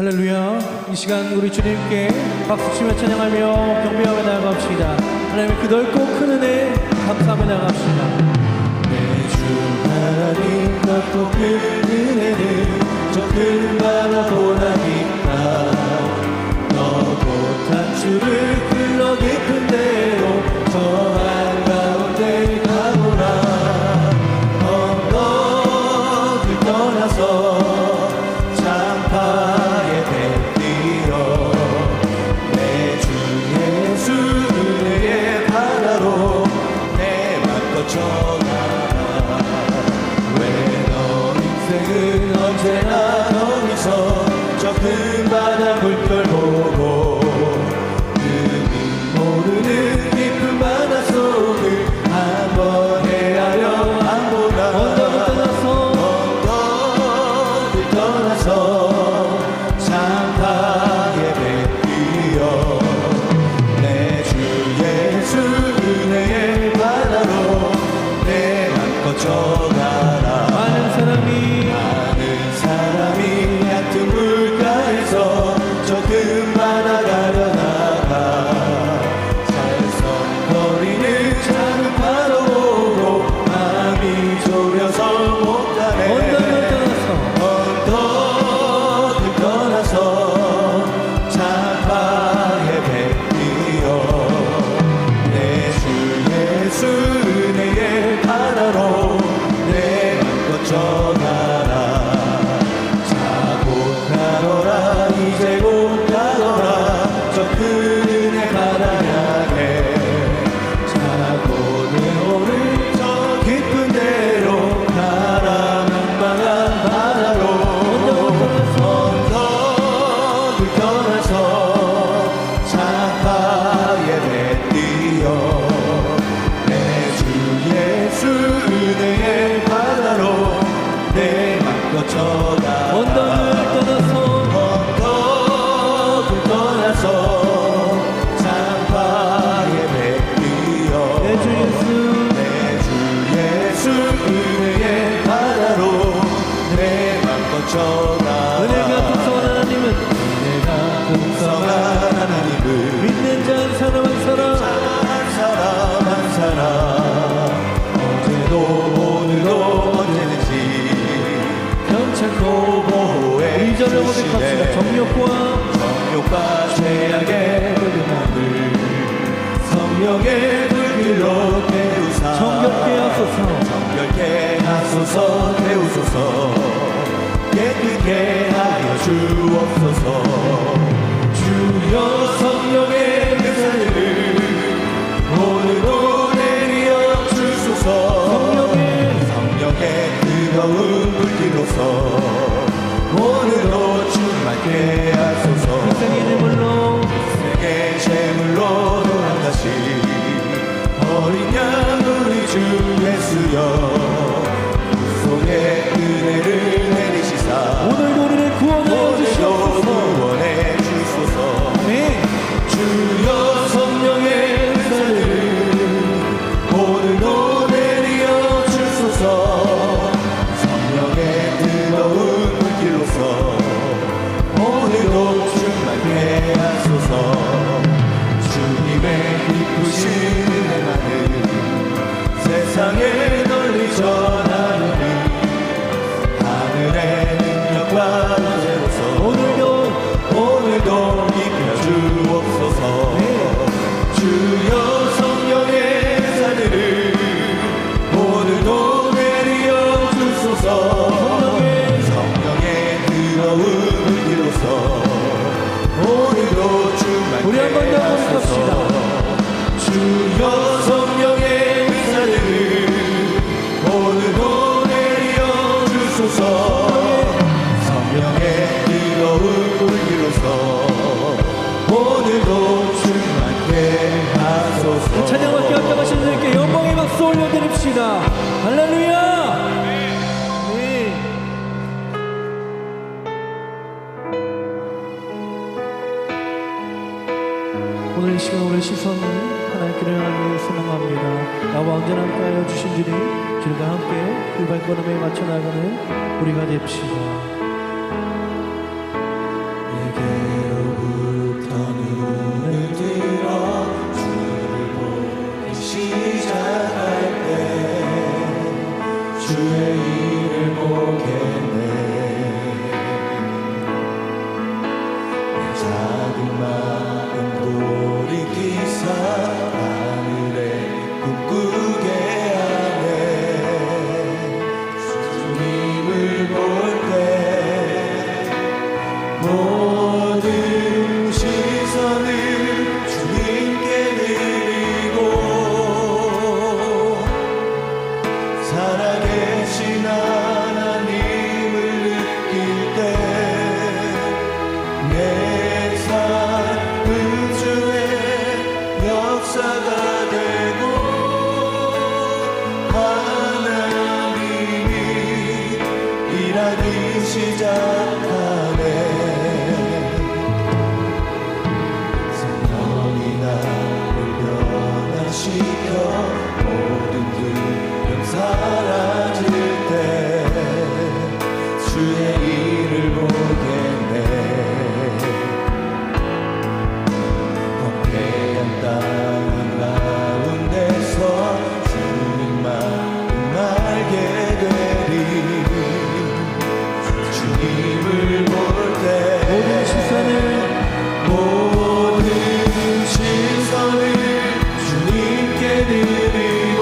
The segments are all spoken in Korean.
할렐루야. 이 시간 우리 주님께 박수치며 찬양하며 경배하며 나아갑시다. 하나님의 그 넓고 큰 은혜 감사하며 나아갑시다. 내 주 하나님 넓고 큰 은혜를 저 큰 바다 보라니까 너도 단추를 흘러 깊은 데로 저 한가운데 가보라. 언덕을 떠나서 장파에 뱉으려 내 주 예수 은혜의 바다로 내맘 걷혀가라. 왜 너 인생은 언제나 거기서 저 큰 바다 물결 보고 모르는 깊은 바다 속을 한번 헤아려 안 보나. 언덕을 떠나서 장파에 뱉으려 내 주 예수 은혜의 바다로 내 맘 거쳐가라. 많은 사람이 얕은 물가에서 저 큰 바다 가려다가 살성거리는 작은 파도 보고 마음이 졸여서 못 가네. 언덕을 떠나서 장파에 뱉으려 내 주 예수 은혜의 바다로 내 맘 거쳐가라. 가더라 이제 곧 가더라 저 큰 은혜 바다 향해. 자고 내 오를 저 깊은 데로 가라. 망망한 바다로 언덕을 떠나서 장파에 뱉으려 내 주 예수 은혜의 바다로 내 맘 거쳐가. 언덕을 떠나서 장파에 뱉으려 내 주 예수 은혜의 바다로 내 맘 거쳐가. 은혜가 풍성한 하나님을 믿는 자 한 사람 한 사람 어제도 오늘도 언제든지 괜찮고 보호해 2절을 고백합시다. 정욕과 죄악의 불금함을 성령의 불길로 태우사 정결케 하소서 태우소서 깨끗게 하여 주옵소서. 주여 성령의 은사를 오늘도 내려 주소서. 성령의 뜨거운 불길로서 오늘도 충만케 하소서. 생의 제물로 또한 다시 어린 양 우리 주 예수여 속에 은혜를 내리시사 오늘도 우리를 구원해 주소서. 아멘. 주여 성령의 은사를 오늘도 내려 주소서. 성령의 뜨거운 불길로서 오늘도 충만케 하소서. 주님의 기쁘신 은혜만을 세상에 널리 전하느니 하늘의 능력과 자재로서 오늘도 입혀 주옵소서. 주여 성령의 사들을 오늘도 내려 주소서. 성령의 뜨거운 불길로서 오늘도 우리 한 번 더 충만케 하소서. 주여 성령의 사들을 오늘도 내려 주소서. 성령의 뜨거운 불길로서 오늘도 충만케 하소서. 찬양받게 합당하신 주님께 영광의 박수 올려드립시다. 할렐루야. 네. 오늘 이 시간 우리 시선을 하나님께로 향하여 순응합니다. 나와 언제나 함께하여 주신 주님, 주님과 함께 그 발걸음에 맞춰 나가는 우리가 됩시다. 모든 시선을 주님께 드리고 살아계신 하나님을 느낄 때 내 삶은 주의 역사가 되고 하나님이 일하기 시작하네. 성령이 나를 변화시켜 모든 두려움 사라질 때 주의 일을 보겠네. 황폐한 땅 가운데서 주님만 알게 되리. 주님을 볼 때 모든 시선을 주님께 드리고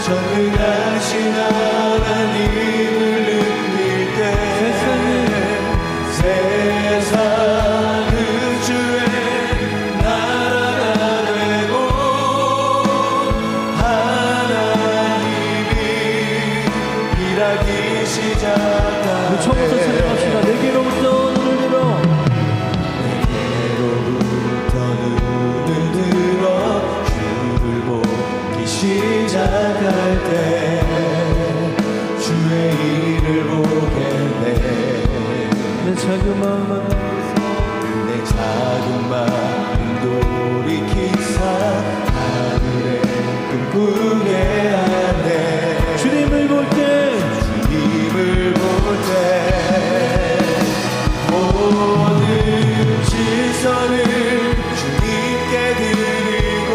전능하신 하나님을 느낄 때 세상은 주의 나라가 되고 하나님이 일하기 시작하네. 처음부터 찬양합시다. 내게로부터 눈을 들어 내게로부터 눈을 들어 주를 보기 시작할 때 주의 일을 보겠네. 내 작은 마음만 내 작은 마음 돌이키사 하늘에 꿈꾸게 하네. 주님을 볼 때 주님을 볼 때 모든 시선을 주님께 드리고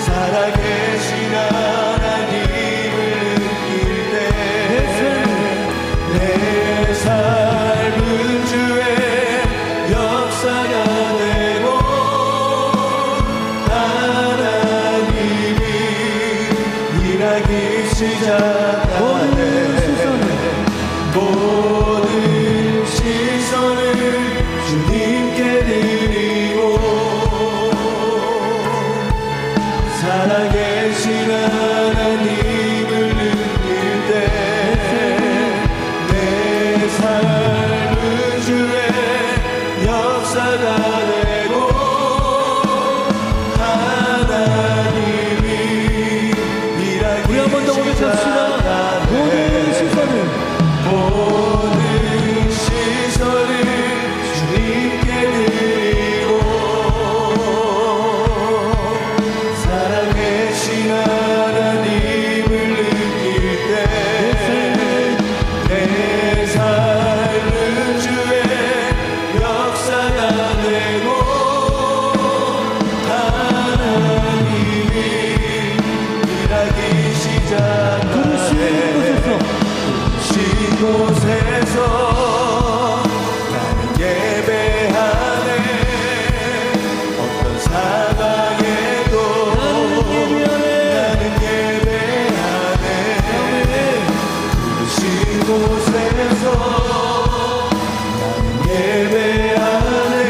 살아계신 하나님을 느낄 때 내 삶은 주의 역사가 되고 하나님이 일하기 시작하네. 모든 시선을 주님께 드리고 살아계신 하나님을 느낄 때 내 삶은 주의 역사가 되고 하나님이 일하기 우리 한 번 더 고백합시다. 모든 시선을 모든 시선을 주님께 드리고 살아계신 하나님을 느낄 때 내 삶은 주의 역사가 되고 하나님이 일하기 시작하네. 이곳에서 나는 예배하네. 어떤 상황에도 나는 예배하네. 부르신 곳에서 나는 예배하네.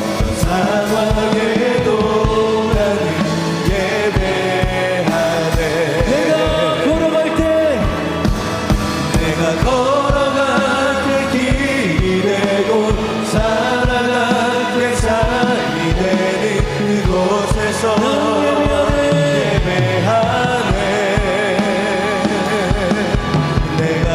어떤 상황에도 나는 예배하네. 걸어갈 때 길이 되고 살아갈 때 삶이 되는 그곳에서 예배하네. 내가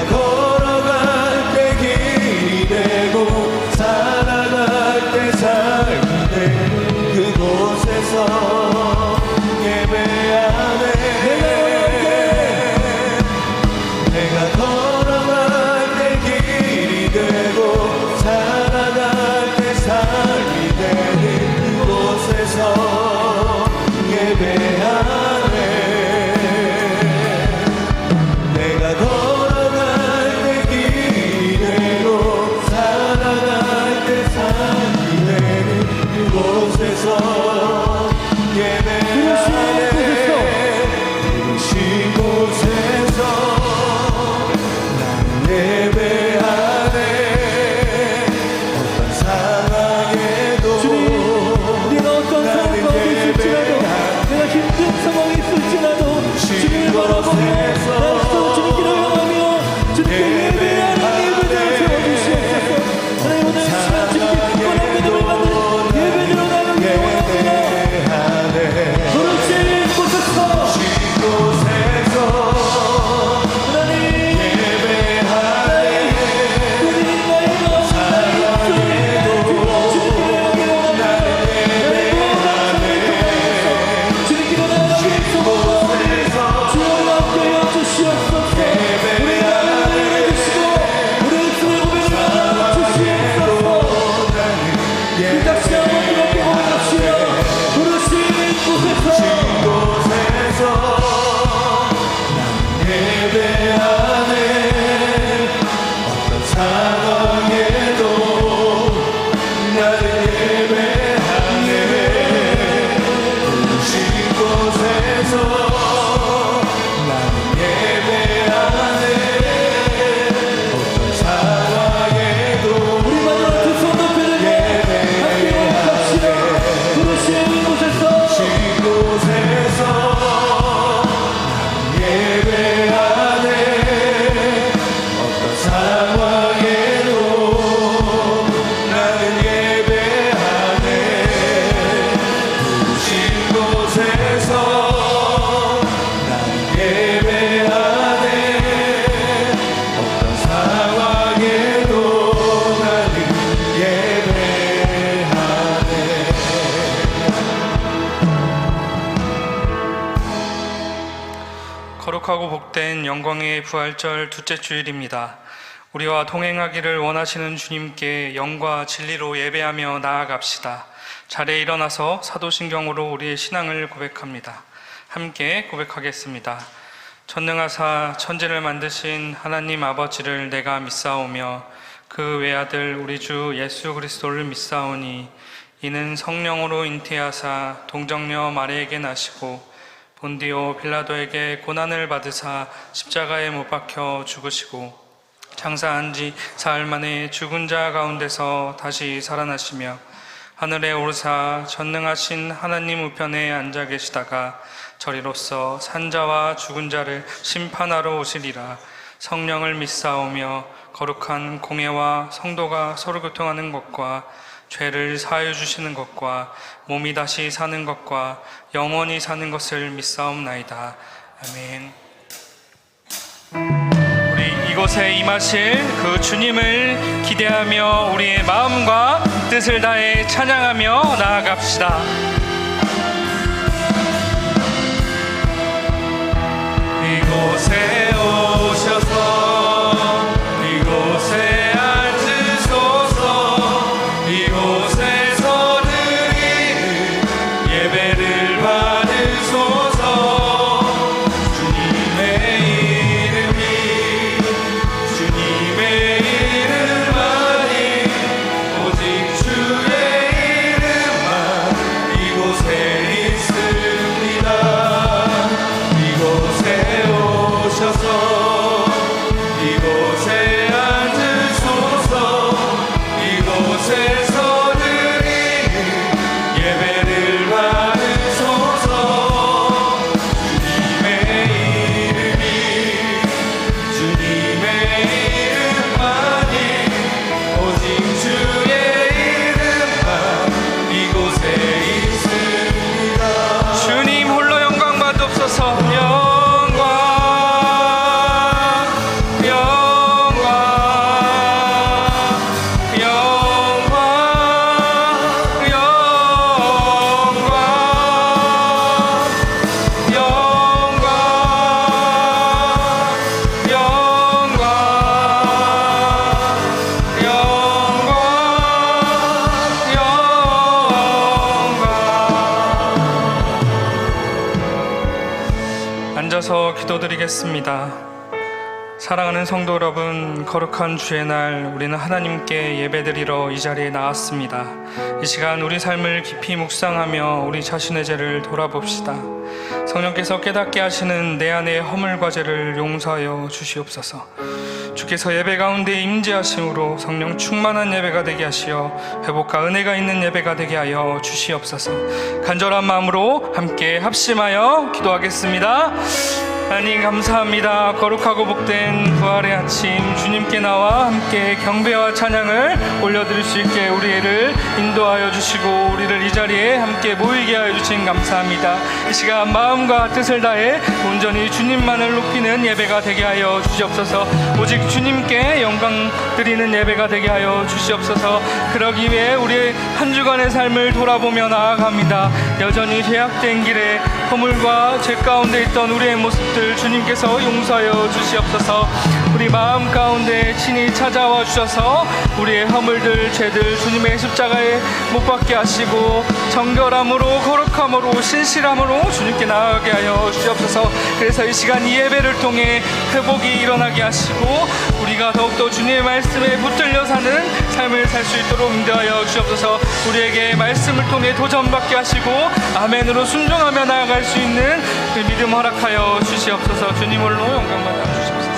예배하네 어떤 상황에도 나를 예배하네 부르신 곳에서 나는 예배하네 어떤 상황에도 우리 마지막 두손 높여들고 함께 고백합시다. 부르신 곳에서 곳에서 예배하네 어떤 상황에도 나는 예배하네 부르신 곳에서 나는 예배하네 어떤 상황에도 나는 예배하네 거룩하고 복된 영광의 부활절 둘째 주일입니다. 우리와 동행하기를 원하시는 주님께 영과 진리로 예배하며 나아갑시다. 자리에 일어나서 사도신경으로 우리의 신앙을 고백합니다. 함께 고백하겠습니다. 전능하사 천지를 만드신 하나님 아버지를 내가 믿사오며 그 외아들 우리 주 예수 그리스도를 믿사오니 이는 성령으로 잉태하사 동정녀 마리에게 나시고 본디오 빌라도에게 고난을 받으사 십자가에 못 박혀 죽으시고 장사한 지 사흘 만에 죽은 자 가운데서 다시 살아나시며 하늘에 오르사 전능하신 하나님 우편에 앉아 계시다가 저리로서 산자와 죽은 자를 심판하러 오시리라. 성령을 믿사오며 거룩한 공예와 성도가 서로 교통하는 것과 죄를 사하여 주시는 것과 몸이 다시 사는 것과 영원히 사는 것을 믿사옵나이다. 아멘. 우리 이곳에 임하실 그 주님을 기대하며 우리의 마음과 뜻을 다해 찬양하며 나아갑시다. 이곳에 오셔서 이곳에 앉으소서 이곳에서 드리는 예배를 받으소서 주님의 이름이 주님의 이름만이 오직 주의 이름만 이곳에 있습니다. 이곳에 오셔서 이곳에 앉으소서 이곳에서 드리는 예배를 받으소서 주님의 이름이 주님의 이름만이 오직 주의 이름만 이곳에 있습니다. 주님 홀로 영광 받옵소서. 영광 영광 영광 영광 영광 영광 앉아서 기도드리겠습니다. 사랑하는 성도 여러분, 거룩한 주의 날 우리는 하나님께 예배드리러 이 자리에 나왔습니다. 이 시간 우리 삶을 깊이 묵상하며 우리 자신의 죄를 돌아봅시다. 성령께서 깨닫게 하시는 내 안의 허물과 죄를 용서하여 주시옵소서. 주께서 예배 가운데 임재하심으로 성령 충만한 예배가 되게 하시어 회복과 은혜가 있는 예배가 되게 하여 주시옵소서. 간절한 마음으로 함께 합심하여 기도하겠습니다. 하나님 감사합니다. 거룩하고 복된 부활의 아침 주님께 나와 함께 경배와 찬양을 올려드릴 수 있게 우리를 인도하여 주시고 우리를 이 자리에 함께 모이게 하여 주신 감사합니다. 이 시간 마음과 뜻을 다해 온전히 주님만을 높이는 예배가 되게 하여 주시옵소서. 오직 주님께 영광 드리는 예배가 되게 하여 주시옵소서. 그러기 위해 우리의 한 주간의 삶을 돌아보며 나아갑니다. 여전히 죄악된 길에 허물과 죄 가운데 있던 우리의 모습들 주님께서 용서하여 주시옵소서. 우리 마음 가운데 친히 찾아와 주셔서 우리의 허물들, 죄들 주님의 십자가에 못 박게 하시고 정결함으로 거룩함으로 신실함으로 주님께 나아가게 하여 주시옵소서. 그래서 이 시간 이 예배를 통해 회복이 일어나게 하시고 우리가 더욱더 주님의 말씀에 붙들려 사는 삶을 살 수 있도록 인도하여 주옵소서. 우리에게 말씀을 통해 도전받게 하시고 아멘으로 순종하며 나아갈 수 있는 그 믿음 허락하여 주시옵소서. 주님 홀로 영광받아 주시옵소서.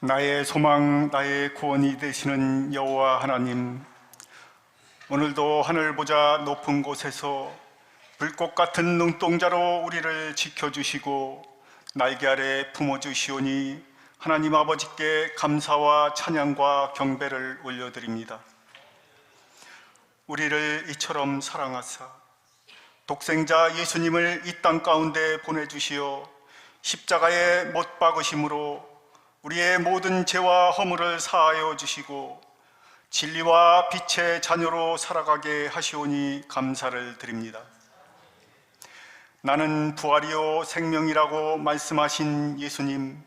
나의 소망, 나의 구원이 되시는 여호와 하나님, 오늘도 하늘 보자 높은 곳에서 불꽃 같은 눈동자로 우리를 지켜주시고 날개 아래 품어주시오니 하나님 아버지께 감사와 찬양과 경배를 올려드립니다. 우리를 이처럼 사랑하사 독생자 예수님을 이 땅 가운데 보내주시어 십자가에 못 박으심으로 우리의 모든 죄와 허물을 사하여 주시고 진리와 빛의 자녀로 살아가게 하시오니 감사를 드립니다. 나는 부활이요 생명이라고 말씀하신 예수님,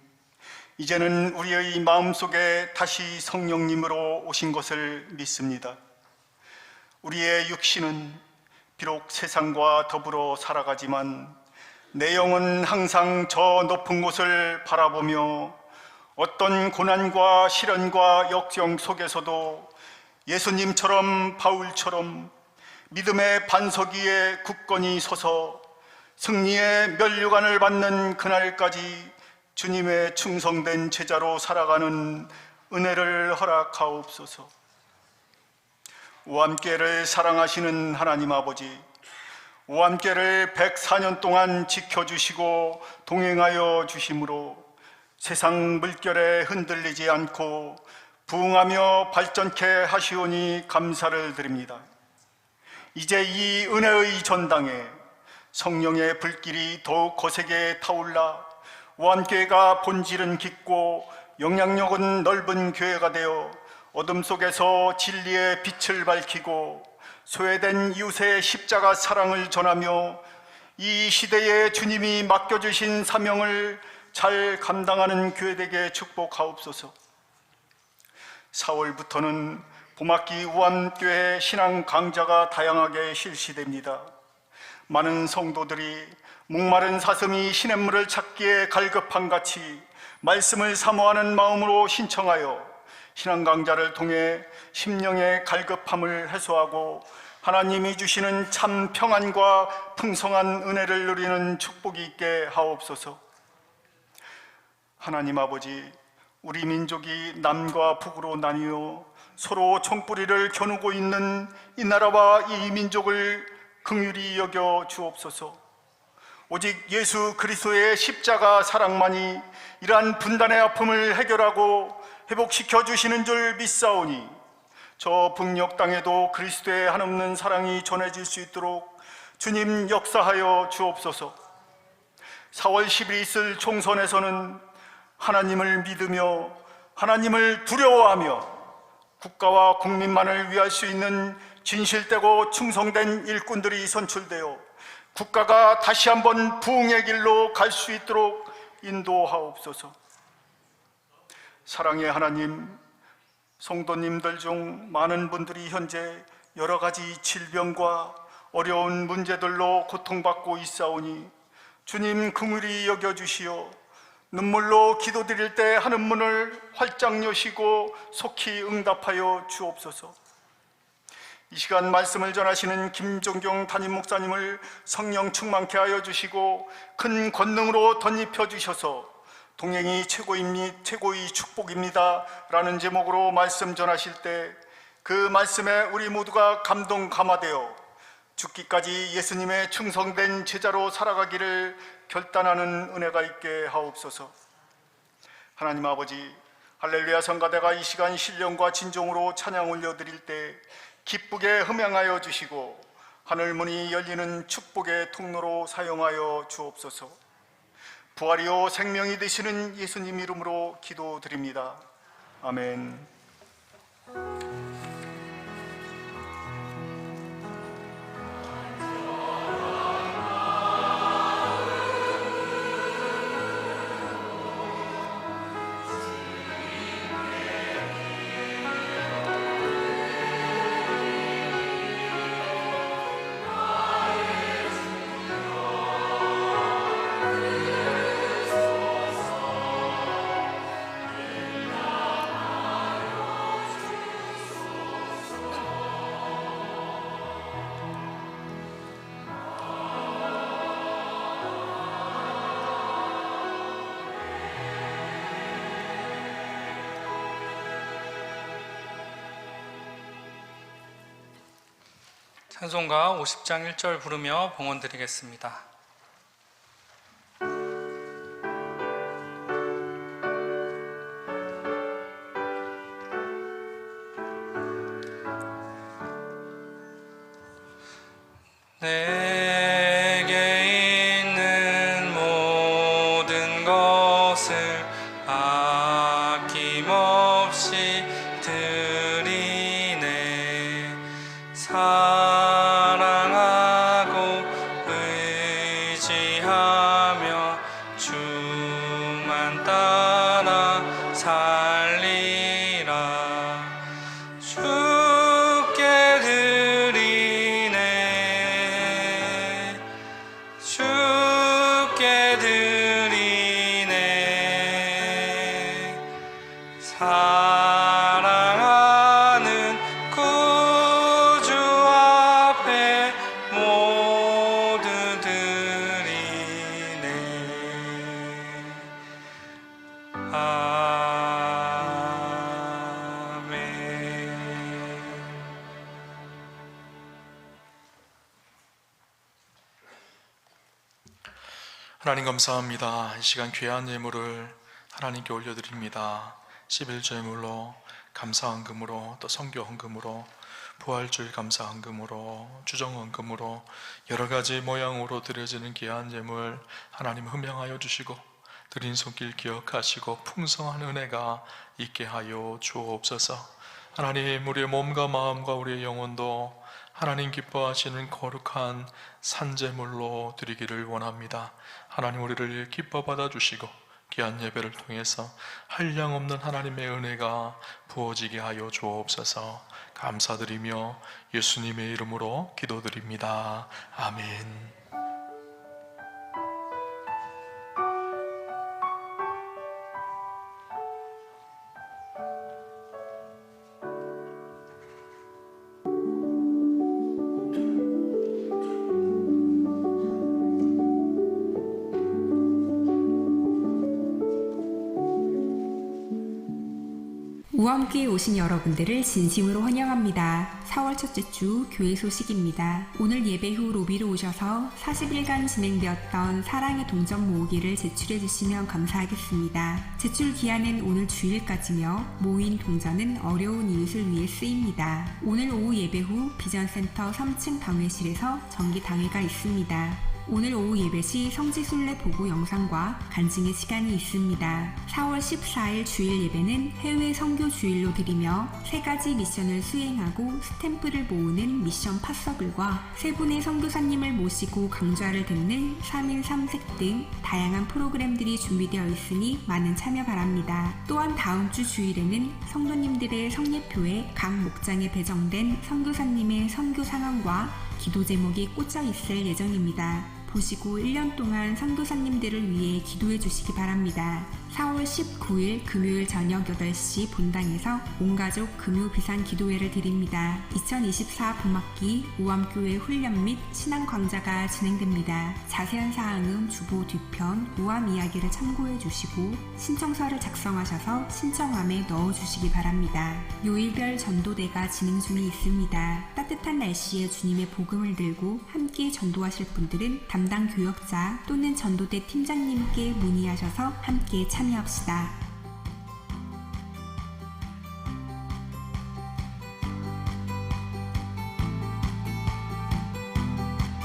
이제는 우리의 마음속에 다시 성령님으로 오신 것을 믿습니다. 우리의 육신은 비록 세상과 더불어 살아가지만 내 영은 항상 저 높은 곳을 바라보며 어떤 고난과 시련과 역경 속에서도 예수님처럼 바울처럼 믿음의 반석 위에 굳건히 서서 승리의 면류관을 받는 그날까지 주님의 충성된 제자로 살아가는 은혜를 허락하옵소서. 오함께를 사랑하시는 하나님 아버지, 오함께를 104년 동안 지켜주시고 동행하여 주심으로 세상 물결에 흔들리지 않고 부응하며 발전케 하시오니 감사를 드립니다. 이제 이 은혜의 전당에 성령의 불길이 더욱 거세게 타올라 오함교회가 본질은 깊고 영향력은 넓은 교회가 되어 어둠 속에서 진리의 빛을 밝히고 소외된 이웃의 십자가 사랑을 전하며 이 시대에 주님이 맡겨주신 사명을 잘 감당하는 교회 되게 축복하옵소서. 4월부터는 봄학기 우암교회 신앙 강좌가 다양하게 실시됩니다. 많은 성도들이 목마른 사슴이 시냇물을 찾기에 갈급한 같이 말씀을 사모하는 마음으로 신청하여 신앙 강좌를 통해 심령의 갈급함을 해소하고 하나님이 주시는 참 평안과 풍성한 은혜를 누리는 축복이 있게 하옵소서. 하나님 아버지, 우리 민족이 남과 북으로 나뉘어 서로 총뿌리를 겨누고 있는 이 나라와 이 민족을 긍휼히 여겨 주옵소서. 오직 예수 그리스도의 십자가 사랑만이 이러한 분단의 아픔을 해결하고 회복시켜 주시는 줄 믿사오니 저 북녘 땅에도 그리스도의 한없는 사랑이 전해질 수 있도록 주님 역사하여 주옵소서. 4월 10일 있을 총선에서는 하나님을 믿으며 하나님을 두려워하며 국가와 국민만을 위할 수 있는 진실되고 충성된 일꾼들이 선출되어 국가가 다시 한번 부흥의 길로 갈 수 있도록 인도하옵소서. 사랑의 하나님, 성도님들 중 많은 분들이 현재 여러 가지 질병과 어려운 문제들로 고통받고 있사오니 주님 긍휼히 여겨주시어 눈물로 기도드릴 때 하는 문을 활짝 여시고 속히 응답하여 주옵소서. 이 시간 말씀을 전하시는 김종경 담임 목사님을 성령 충만케 하여 주시고 큰 권능으로 덧입혀 주셔서 동행이 최고의 축복입니다 라는 제목으로 말씀 전하실 때 그 말씀에 우리 모두가 감동 감화되어 죽기까지 예수님의 충성된 제자로 살아가기를 결단하는 은혜가 있게 하옵소서. 하나님 아버지, 할렐루야 성가대가 이 시간 신령과 진정으로 찬양 올려드릴 때 기쁘게 흠양하여 주시고 하늘문이 열리는 축복의 통로로 사용하여 주옵소서. 부활이요 생명이 되시는 예수님 이름으로 기도드립니다. 아멘. 찬송가 50장 1절 부르며 봉헌 드리겠습니다. 내게 있는 모든 것을 아낌없이 드리네. 사랑하고 의지하며 주만 따라 살리라. 주께 드리네. 주께 드리네. 사랑하는 구주 앞에 모두 드리네. 아멘. 하나님 감사합니다. 이 시간 귀한 예물을 하나님께 올려드립니다. 11제물로, 감사헌금으로, 또 성교헌금으로, 부활주일 감사헌금으로, 주정헌금으로 여러 가지 모양으로 드려지는 귀한 예물 하나님 흠양하여 주시고 드린 손길 기억하시고 풍성한 은혜가 있게 하여 주옵소서. 하나님, 우리의 몸과 마음과 우리의 영혼도 하나님 기뻐하시는 거룩한 산제물로 드리기를 원합니다. 하나님, 우리를 기뻐 받아주시고 귀한 예배를 통해서 한량없는 하나님의 은혜가 부어지게 하여 주옵소서. 감사드리며 예수님의 이름으로 기도드립니다. 아멘. 우암교회 오신 여러분들을 진심으로 환영합니다. 4월 첫째 주 교회 소식입니다. 오늘 예배 후 로비로 오셔서 40일간 진행되었던 사랑의 동전 모으기를 제출해 주시면 감사하겠습니다. 제출 기한은 오늘 주일까지며 모인 동전은 어려운 이웃을 위해 쓰입니다. 오늘 오후 예배 후 비전센터 3층 당회실에서 정기 당회가 있습니다. 오늘 오후 예배 시 성지순례 보고 영상과 간증의 시간이 있습니다. 4월 14일 주일 예배는 해외 선교 주일로 드리며 3가지 미션을 수행하고 스탬프를 모으는 미션 팟서글과 3분의 선교사님을 모시고 강좌를 듣는 3인 3색 등 다양한 프로그램들이 준비되어 있으니 많은 참여 바랍니다. 또한 다음 주 주일에는 성도님들의 성예표에 각 목장에 배정된 선교사님의 선교 상황과 기도 제목이 꽂혀 있을 예정입니다. 보시고 1년 동안 선교사님들을 위해 기도해 주시기 바랍니다. 4월 19일 금요일 저녁 8시 본당에서 온가족 금요 비상 기도회를 드립니다. 2024 봄학기 우암교회 훈련 및 신앙 강좌가 진행됩니다. 자세한 사항은 주보 뒤편 우암 이야기를 참고해 주시고 신청서를 작성하셔서 신청함에 넣어 주시기 바랍니다. 요일별 전도대가 진행 중에 있습니다. 따뜻한 날씨에 주님의 복음을 들고 함께 전도하실 분들은 담당 교역자 또는 전도대 팀장님께 문의하셔서 함께 참여합시다.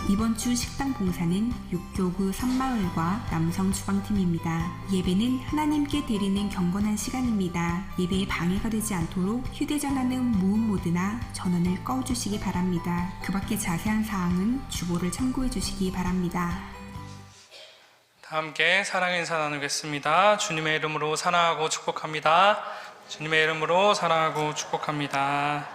이번 주 식당 봉사는 육교구 섬마을과 남성 주방팀입니다. 예배는 하나님께 드리는 경건한 시간입니다. 예배에 방해가 되지 않도록 휴대전화는 무음 모드나 전원을 꺼주시기 바랍니다. 그 밖에 자세한 사항은 주보를 참고해 주시기 바랍니다. 다 함께 사랑 인사 나누겠습니다. 주님의 이름으로 사랑하고 축복합니다. 주님의 이름으로 사랑하고 축복합니다.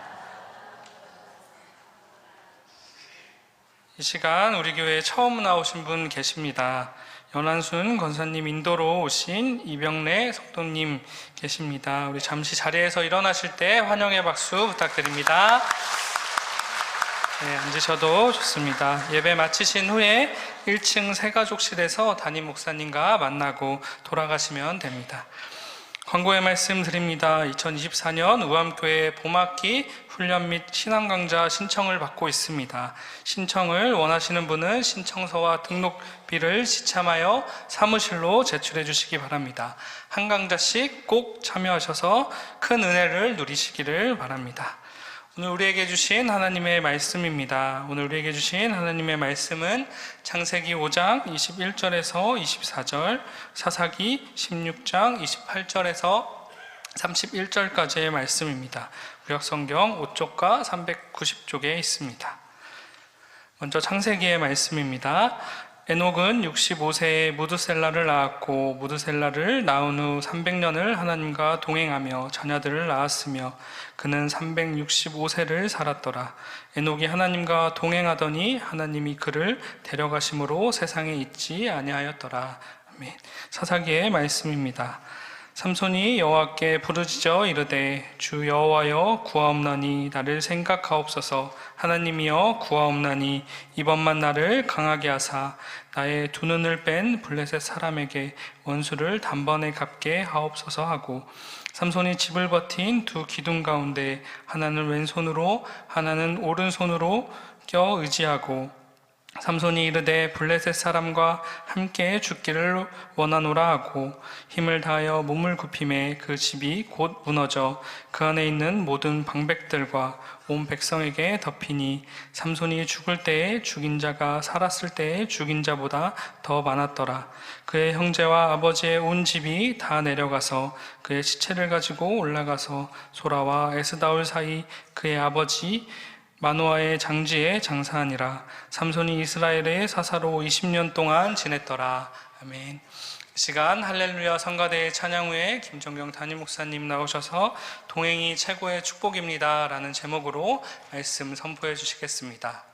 이 시간 우리 교회에 처음 나오신 분 계십니다. 연한순 권사님 인도로 오신 이병래 성도님 계십니다. 우리 잠시 자리에서 일어나실 때 환영의 박수 부탁드립니다. 네, 앉으셔도 좋습니다. 예배 마치신 후에 1층 새가족실에서 담임 목사님과 만나고 돌아가시면 됩니다. 광고의 말씀 드립니다. 2024년 우암교회 봄학기 훈련 및 신앙강좌 신청을 받고 있습니다. 신청을 원하시는 분은 신청서와 등록비를 지참하여 사무실로 제출해 주시기 바랍니다. 한 강좌씩 꼭 참여하셔서 큰 은혜를 누리시기를 바랍니다. 오늘 우리에게 주신 하나님의 말씀입니다. 오늘 우리에게 주신 하나님의 말씀은 창세기 5장 21절에서 24절, 사사기 16장 28절에서 31절까지의 말씀입니다. 구약성경 5쪽과 390쪽에 있습니다. 먼저 창세기의 말씀입니다. 에녹은 65세에 무드셀라를 낳았고 무드셀라를 낳은 후 300년을 하나님과 동행하며 자녀들을 낳았으며 그는 365세를 살았더라. 에녹이 하나님과 동행하더니 하나님이 그를 데려가심으로 세상에 있지 아니하였더라. 아멘. 사사기의 말씀입니다. 삼손이 여호와께 부르짖어 이르되 주 여호와여 구하옵나니 나를 생각하옵소서. 하나님이여 구하옵나니 이번만 나를 강하게 하사 나의 두 눈을 뺀 블레셋 사람에게 원수를 단번에 갚게 하옵소서 하고 삼손이 집을 버틴 두 기둥 가운데 하나는 왼손으로 하나는 오른손으로 껴 의지하고 삼손이 이르되 블레셋 사람과 함께 죽기를 원하노라 하고 힘을 다하여 몸을 굽히매 그 집이 곧 무너져 그 안에 있는 모든 방백들과 온 백성에게 덮이니 삼손이 죽을 때에 죽인 자가 살았을 때에 죽인 자보다 더 많았더라. 그의 형제와 아버지의 온 집이 다 내려가서 그의 시체를 가지고 올라가서 소라와 에스다올 사이 그의 아버지 마노아의 장지에 장사하니라. 삼손이 이스라엘의 사사로 20년 동안 지냈더라. 아멘. 이 시간 할렐루야 성가대의 찬양 후에 김정경 담임 목사님 나오셔서 동행이 최고의 축복입니다 라는 제목으로 말씀 선포해 주시겠습니다.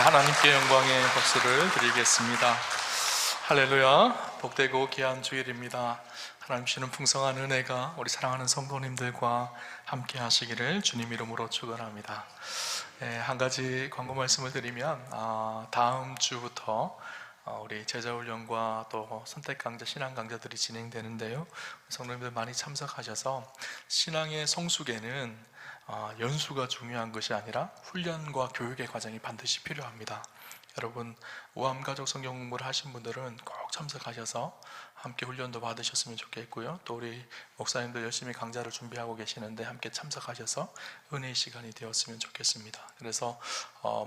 하나님께 영광의 박수를 드리겠습니다. 할렐루야. 복되고 귀한 주일입니다. 하나님 주시는 풍성한 은혜가 우리 사랑하는 성도님들과 함께 하시기를 주님 이름으로 축원합니다. 한 가지 광고 말씀을 드리면 다음 주부터 우리 제자훈련과 또 선택 강좌, 신앙 강좌들이 진행되는데요, 성도님들 많이 참석하셔서 신앙의 성숙에는 연수가 중요한 것이 아니라 훈련과 교육의 과정이 반드시 필요합니다. 여러분, 우암가족 성경 공부를 하신 분들은 꼭 참석하셔서 함께 훈련도 받으셨으면 좋겠고요, 또 우리 목사님들 열심히 강좌를 준비하고 계시는데 함께 참석하셔서 은혜의 시간이 되었으면 좋겠습니다. 그래서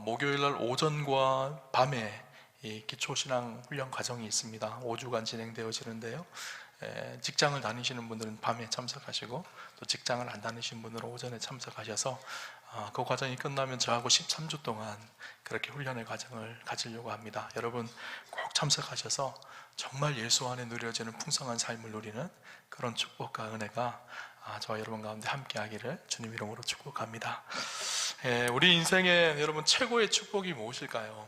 목요일날 오전과 밤에 이 기초신앙 훈련 과정이 있습니다. 5주간 진행되어지는데요, 직장을 다니시는 분들은 밤에 참석하시고, 또 직장을 안 다니시는 분들은 오전에 참석하셔서 그 과정이 끝나면 저하고 13주 동안 그렇게 훈련의 과정을 가지려고 합니다. 여러분 꼭 참석하셔서 정말 예수 안에 누려지는 풍성한 삶을 누리는 그런 축복과 은혜가 저와 여러분 가운데 함께 하기를 주님 이름으로 축복합니다. 우리 인생에 여러분 최고의 축복이 무엇일까요?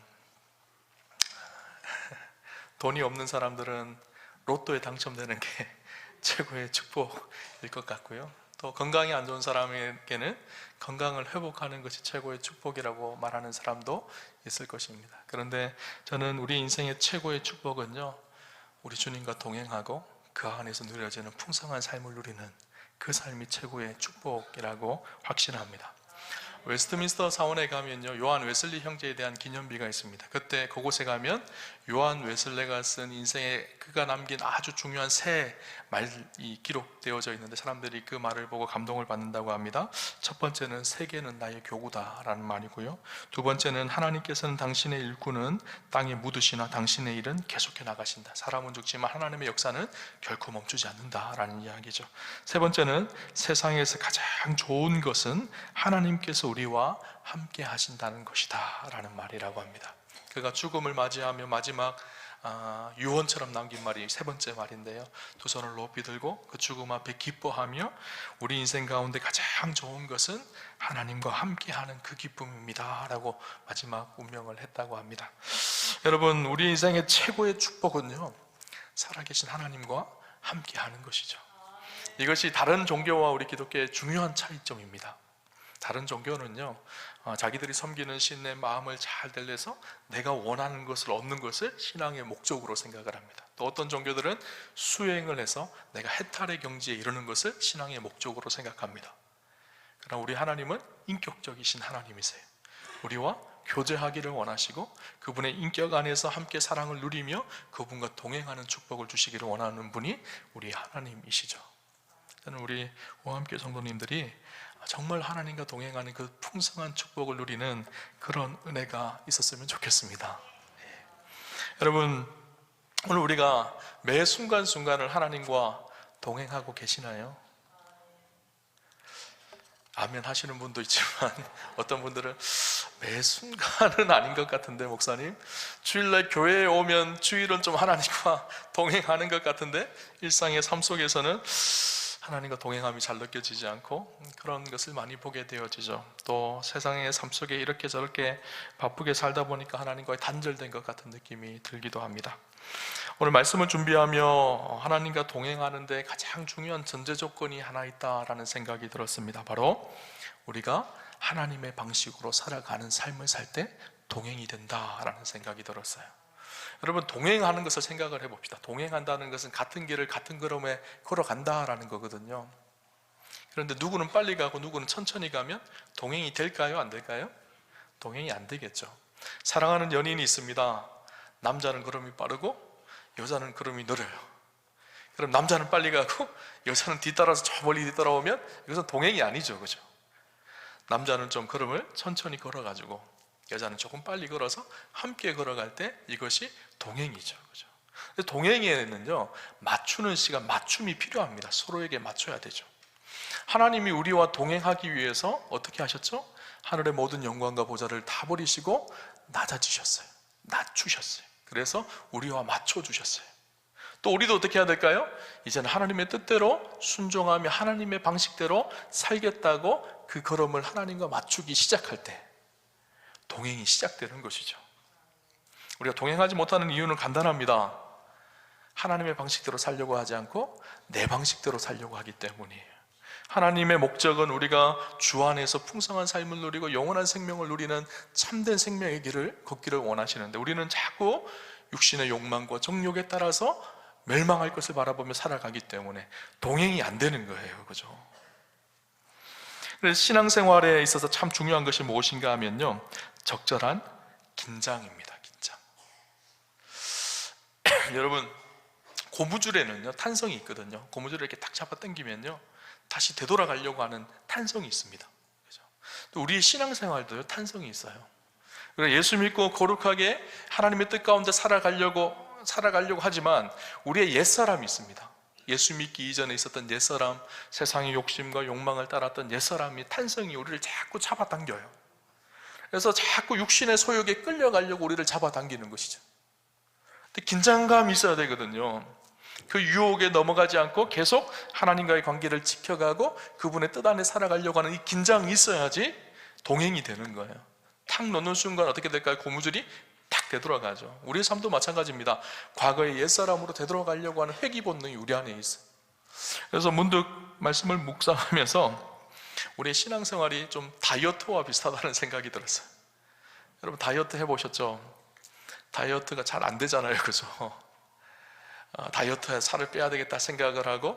돈이 없는 사람들은 로또에 당첨되는 게 최고의 축복일 것 같고요, 또 건강이 안 좋은 사람에게는 건강을 회복하는 것이 최고의 축복이라고 말하는 사람도 있을 것입니다. 그런데 저는 우리 인생의 최고의 축복은요, 우리 주님과 동행하고 그 안에서 누려지는 풍성한 삶을 누리는 그 삶이 최고의 축복이라고 확신합니다. 웨스트민스터 사원에 가면요, 요한 웨슬리 형제에 대한 기념비가 있습니다. 그때 그곳에 가면 요한 웨슬레가 쓴 인생에 그가 남긴 아주 중요한 세 말이 기록되어져 있는데, 사람들이 그 말을 보고 감동을 받는다고 합니다. 첫 번째는 세계는 나의 교구다 라는 말이고요, 두 번째는 하나님께서는 당신의 일꾼은 땅에 묻으시나 당신의 일은 계속해 나가신다. 사람은 죽지만 하나님의 역사는 결코 멈추지 않는다 라는 이야기죠. 세 번째는 세상에서 가장 좋은 것은 하나님께서 우리와 함께 하신다는 것이다 라는 말이라고 합니다. 그가 죽음을 맞이하며 마지막 유언처럼 남긴 말이 세 번째 말인데요, 두 손을 높이 들고 그 죽음 앞에 기뻐하며 우리 인생 가운데 가장 좋은 것은 하나님과 함께하는 그 기쁨입니다 라고 마지막 운명을 했다고 합니다. 여러분, 우리 인생의 최고의 축복은요, 살아계신 하나님과 함께하는 것이죠. 이것이 다른 종교와 우리 기독교의 중요한 차이점입니다. 다른 종교는요, 자기들이 섬기는 신의 마음을 잘 달래서 내가 원하는 것을 얻는 것을 신앙의 목적으로 생각을 합니다. 또 어떤 종교들은 수행을 해서 내가 해탈의 경지에 이르는 것을 신앙의 목적으로 생각합니다. 그러나 우리 하나님은 인격적이신 하나님이세요. 우리와 교제하기를 원하시고 그분의 인격 안에서 함께 사랑을 누리며 그분과 동행하는 축복을 주시기를 원하는 분이 우리 하나님이시죠. 저는 우리 오함교회 성도님들이 정말 하나님과 동행하는 그 풍성한 축복을 누리는 그런 은혜가 있었으면 좋겠습니다. 여러분, 오늘 우리가 매 순간순간을 하나님과 동행하고 계시나요? 아멘 하시는 분도 있지만 어떤 분들은 매 순간은 아닌 것 같은데, 목사님 주일날 교회에 오면 주일은 좀 하나님과 동행하는 것 같은데 일상의 삶 속에서는 하나님과 동행함이 잘 느껴지지 않고 그런 것을 많이 보게 되어지죠. 또 세상의 삶 속에 이렇게 저렇게 바쁘게 살다 보니까 하나님과의 단절된 것 같은 느낌이 들기도 합니다. 오늘 말씀을 준비하며 하나님과 동행하는데 가장 중요한 전제 조건이 하나 있다라는 생각이 들었습니다. 바로 우리가 하나님의 방식으로 살아가는 삶을 살 때 동행이 된다라는 생각이 들었어요. 여러분, 동행하는 것을 생각을 해봅시다. 동행한다는 것은 같은 길을 같은 걸음에 걸어간다라는 거거든요. 그런데 누구는 빨리 가고 누구는 천천히 가면 동행이 될까요? 안 될까요? 동행이 안 되겠죠. 사랑하는 연인이 있습니다. 남자는 걸음이 빠르고 여자는 걸음이 느려요. 그럼 남자는 빨리 가고 여자는 뒤따라서 저 멀리 뒤따라오면 이것은 동행이 아니죠, 그죠? 남자는 좀 걸음을 천천히 걸어가지고 여자는 조금 빨리 걸어서 함께 걸어갈 때 이것이 동행이죠, 그죠? 동행에는요, 맞추는 시간, 맞춤이 필요합니다. 서로에게 맞춰야 되죠. 하나님이 우리와 동행하기 위해서 어떻게 하셨죠? 하늘의 모든 영광과 보좌를 다 버리시고 낮아지셨어요. 낮추셨어요. 그래서 우리와 맞춰주셨어요. 또 우리도 어떻게 해야 될까요? 이제는 하나님의 뜻대로 순종하며 하나님의 방식대로 살겠다고 그 걸음을 하나님과 맞추기 시작할 때 동행이 시작되는 것이죠. 우리가 동행하지 못하는 이유는 간단합니다. 하나님의 방식대로 살려고 하지 않고 내 방식대로 살려고 하기 때문이에요. 하나님의 목적은 우리가 주 안에서 풍성한 삶을 누리고 영원한 생명을 누리는 참된 생명의 길을 걷기를 원하시는데, 우리는 자꾸 육신의 욕망과 정욕에 따라서 멸망할 것을 바라보며 살아가기 때문에 동행이 안 되는 거예요. 그죠? 그래서 신앙생활에 있어서 참 중요한 것이 무엇인가 하면요, 적절한 긴장입니다. 긴장. 여러분, 고무줄에는요 탄성이 있거든요. 고무줄을 이렇게 딱 잡아 당기면요 다시 되돌아가려고 하는 탄성이 있습니다. 그죠? 또 우리의 신앙생활도요 탄성이 있어요. 그래서 예수 믿고 거룩하게 하나님의 뜻 가운데 살아가려고 하지만 우리의 옛사람이 있습니다. 예수 믿기 이전에 있었던 옛사람, 세상의 욕심과 욕망을 따랐던 옛사람이 탄성이 우리를 자꾸 잡아당겨요. 그래서 자꾸 육신의 소욕에 끌려가려고 우리를 잡아당기는 것이죠. 근데 긴장감이 있어야 되거든요. 그 유혹에 넘어가지 않고 계속 하나님과의 관계를 지켜가고 그분의 뜻 안에 살아가려고 하는 이 긴장이 있어야지 동행이 되는 거예요. 탁 놓는 순간 어떻게 될까요? 고무줄이 탁 되돌아가죠. 우리의 삶도 마찬가지입니다. 과거의 옛사람으로 되돌아가려고 하는 회귀 본능이 우리 안에 있어요. 그래서 문득 말씀을 묵상하면서 우리의 신앙생활이 좀 다이어트와 비슷하다는 생각이 들었어요. 여러분, 다이어트 해보셨죠? 다이어트가 잘 안 되잖아요. 그죠? 다이어트에 살을 빼야 되겠다 생각을 하고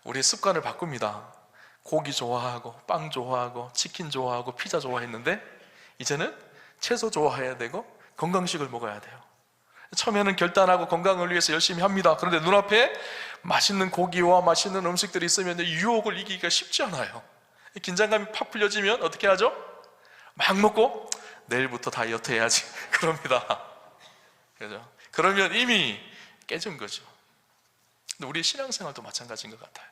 우리의 습관을 바꿉니다. 고기 좋아하고 빵 좋아하고 치킨 좋아하고 피자 좋아했는데 이제는 채소 좋아해야 되고 건강식을 먹어야 돼요. 처음에는 결단하고 건강을 위해서 열심히 합니다. 그런데 눈앞에 맛있는 고기와 맛있는 음식들이 있으면 유혹을 이기기가 쉽지 않아요. 긴장감이 팍 풀려지면 어떻게 하죠? 막 먹고 내일부터 다이어트 해야지 그럽니다. 그죠? 그러면 이미 깨진 거죠. 근데 우리 신앙생활도 마찬가지인 것 같아요.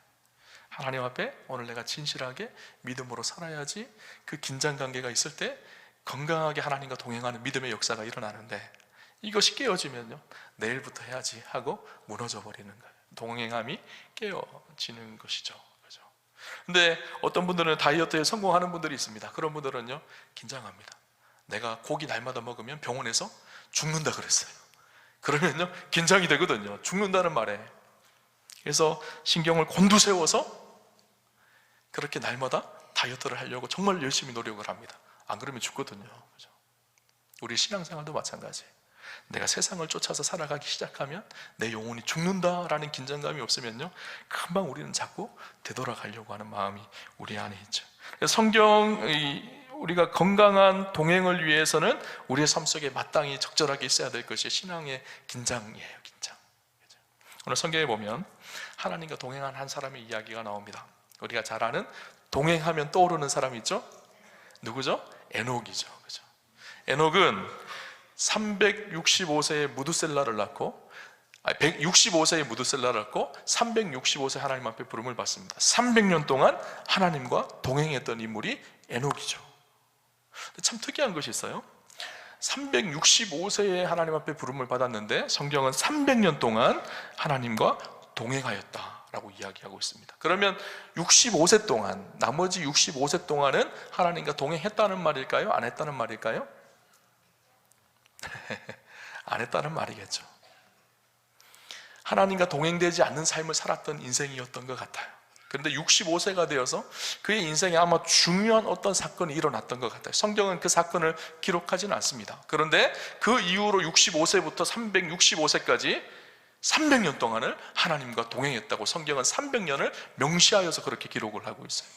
하나님 앞에 오늘 내가 진실하게 믿음으로 살아야지, 그 긴장관계가 있을 때 건강하게 하나님과 동행하는 믿음의 역사가 일어나는데, 이것이 깨어지면요 내일부터 해야지 하고 무너져 버리는 거예요. 동행함이 깨어지는 것이죠. 그죠? 근데 어떤 분들은 다이어트에 성공하는 분들이 있습니다. 그런 분들은요 긴장합니다. 내가 고기 날마다 먹으면 병원에서 죽는다 그랬어요. 그러면요 긴장이 되거든요. 죽는다는 말에. 그래서 신경을 곤두세워서 그렇게 날마다 다이어트를 하려고 정말 열심히 노력을 합니다. 안 그러면 죽거든요. 그죠? 우리 신앙생활도 마찬가지예요. 내가 세상을 쫓아서 살아가기 시작하면 내 영혼이 죽는다라는 긴장감이 없으면요 금방 우리는 자꾸 되돌아가려고 하는 마음이 우리 안에 있죠. 우리가 건강한 동행을 위해서는 우리의 삶 속에 마땅히 적절하게 있어야 될 것이 신앙의 긴장이에요. 긴장. 오늘 성경에 보면 하나님과 동행한 한 사람의 이야기가 나옵니다. 우리가 잘 아는 동행하면 떠오르는 사람이 있죠? 누구죠? 에녹이죠. 그죠? 에녹은 365세에 무두셀라를 낳고 165세에 무두셀라를 낳고 365세 하나님 앞에 부름을 받습니다. 300년 동안 하나님과 동행했던 인물이 에녹이죠. 참 특이한 것이 있어요. 365세에 하나님 앞에 부름을 받았는데 성경은 300년 동안 하나님과 동행하였다라고 이야기하고 있습니다. 그러면 65세 동안, 나머지 65세 동안은 하나님과 동행했다는 말일까요? 안 했다는 말일까요? 안 했다는 말이겠죠. 하나님과 동행되지 않는 삶을 살았던 인생이었던 것 같아요. 그런데 65세가 되어서 그의 인생에 아마 중요한 어떤 사건이 일어났던 것 같아요. 성경은 그 사건을 기록하지는 않습니다. 그런데 그 이후로 65세부터 365세까지 300년 동안을 하나님과 동행했다고 성경은 300년을 명시하여서 그렇게 기록을 하고 있어요.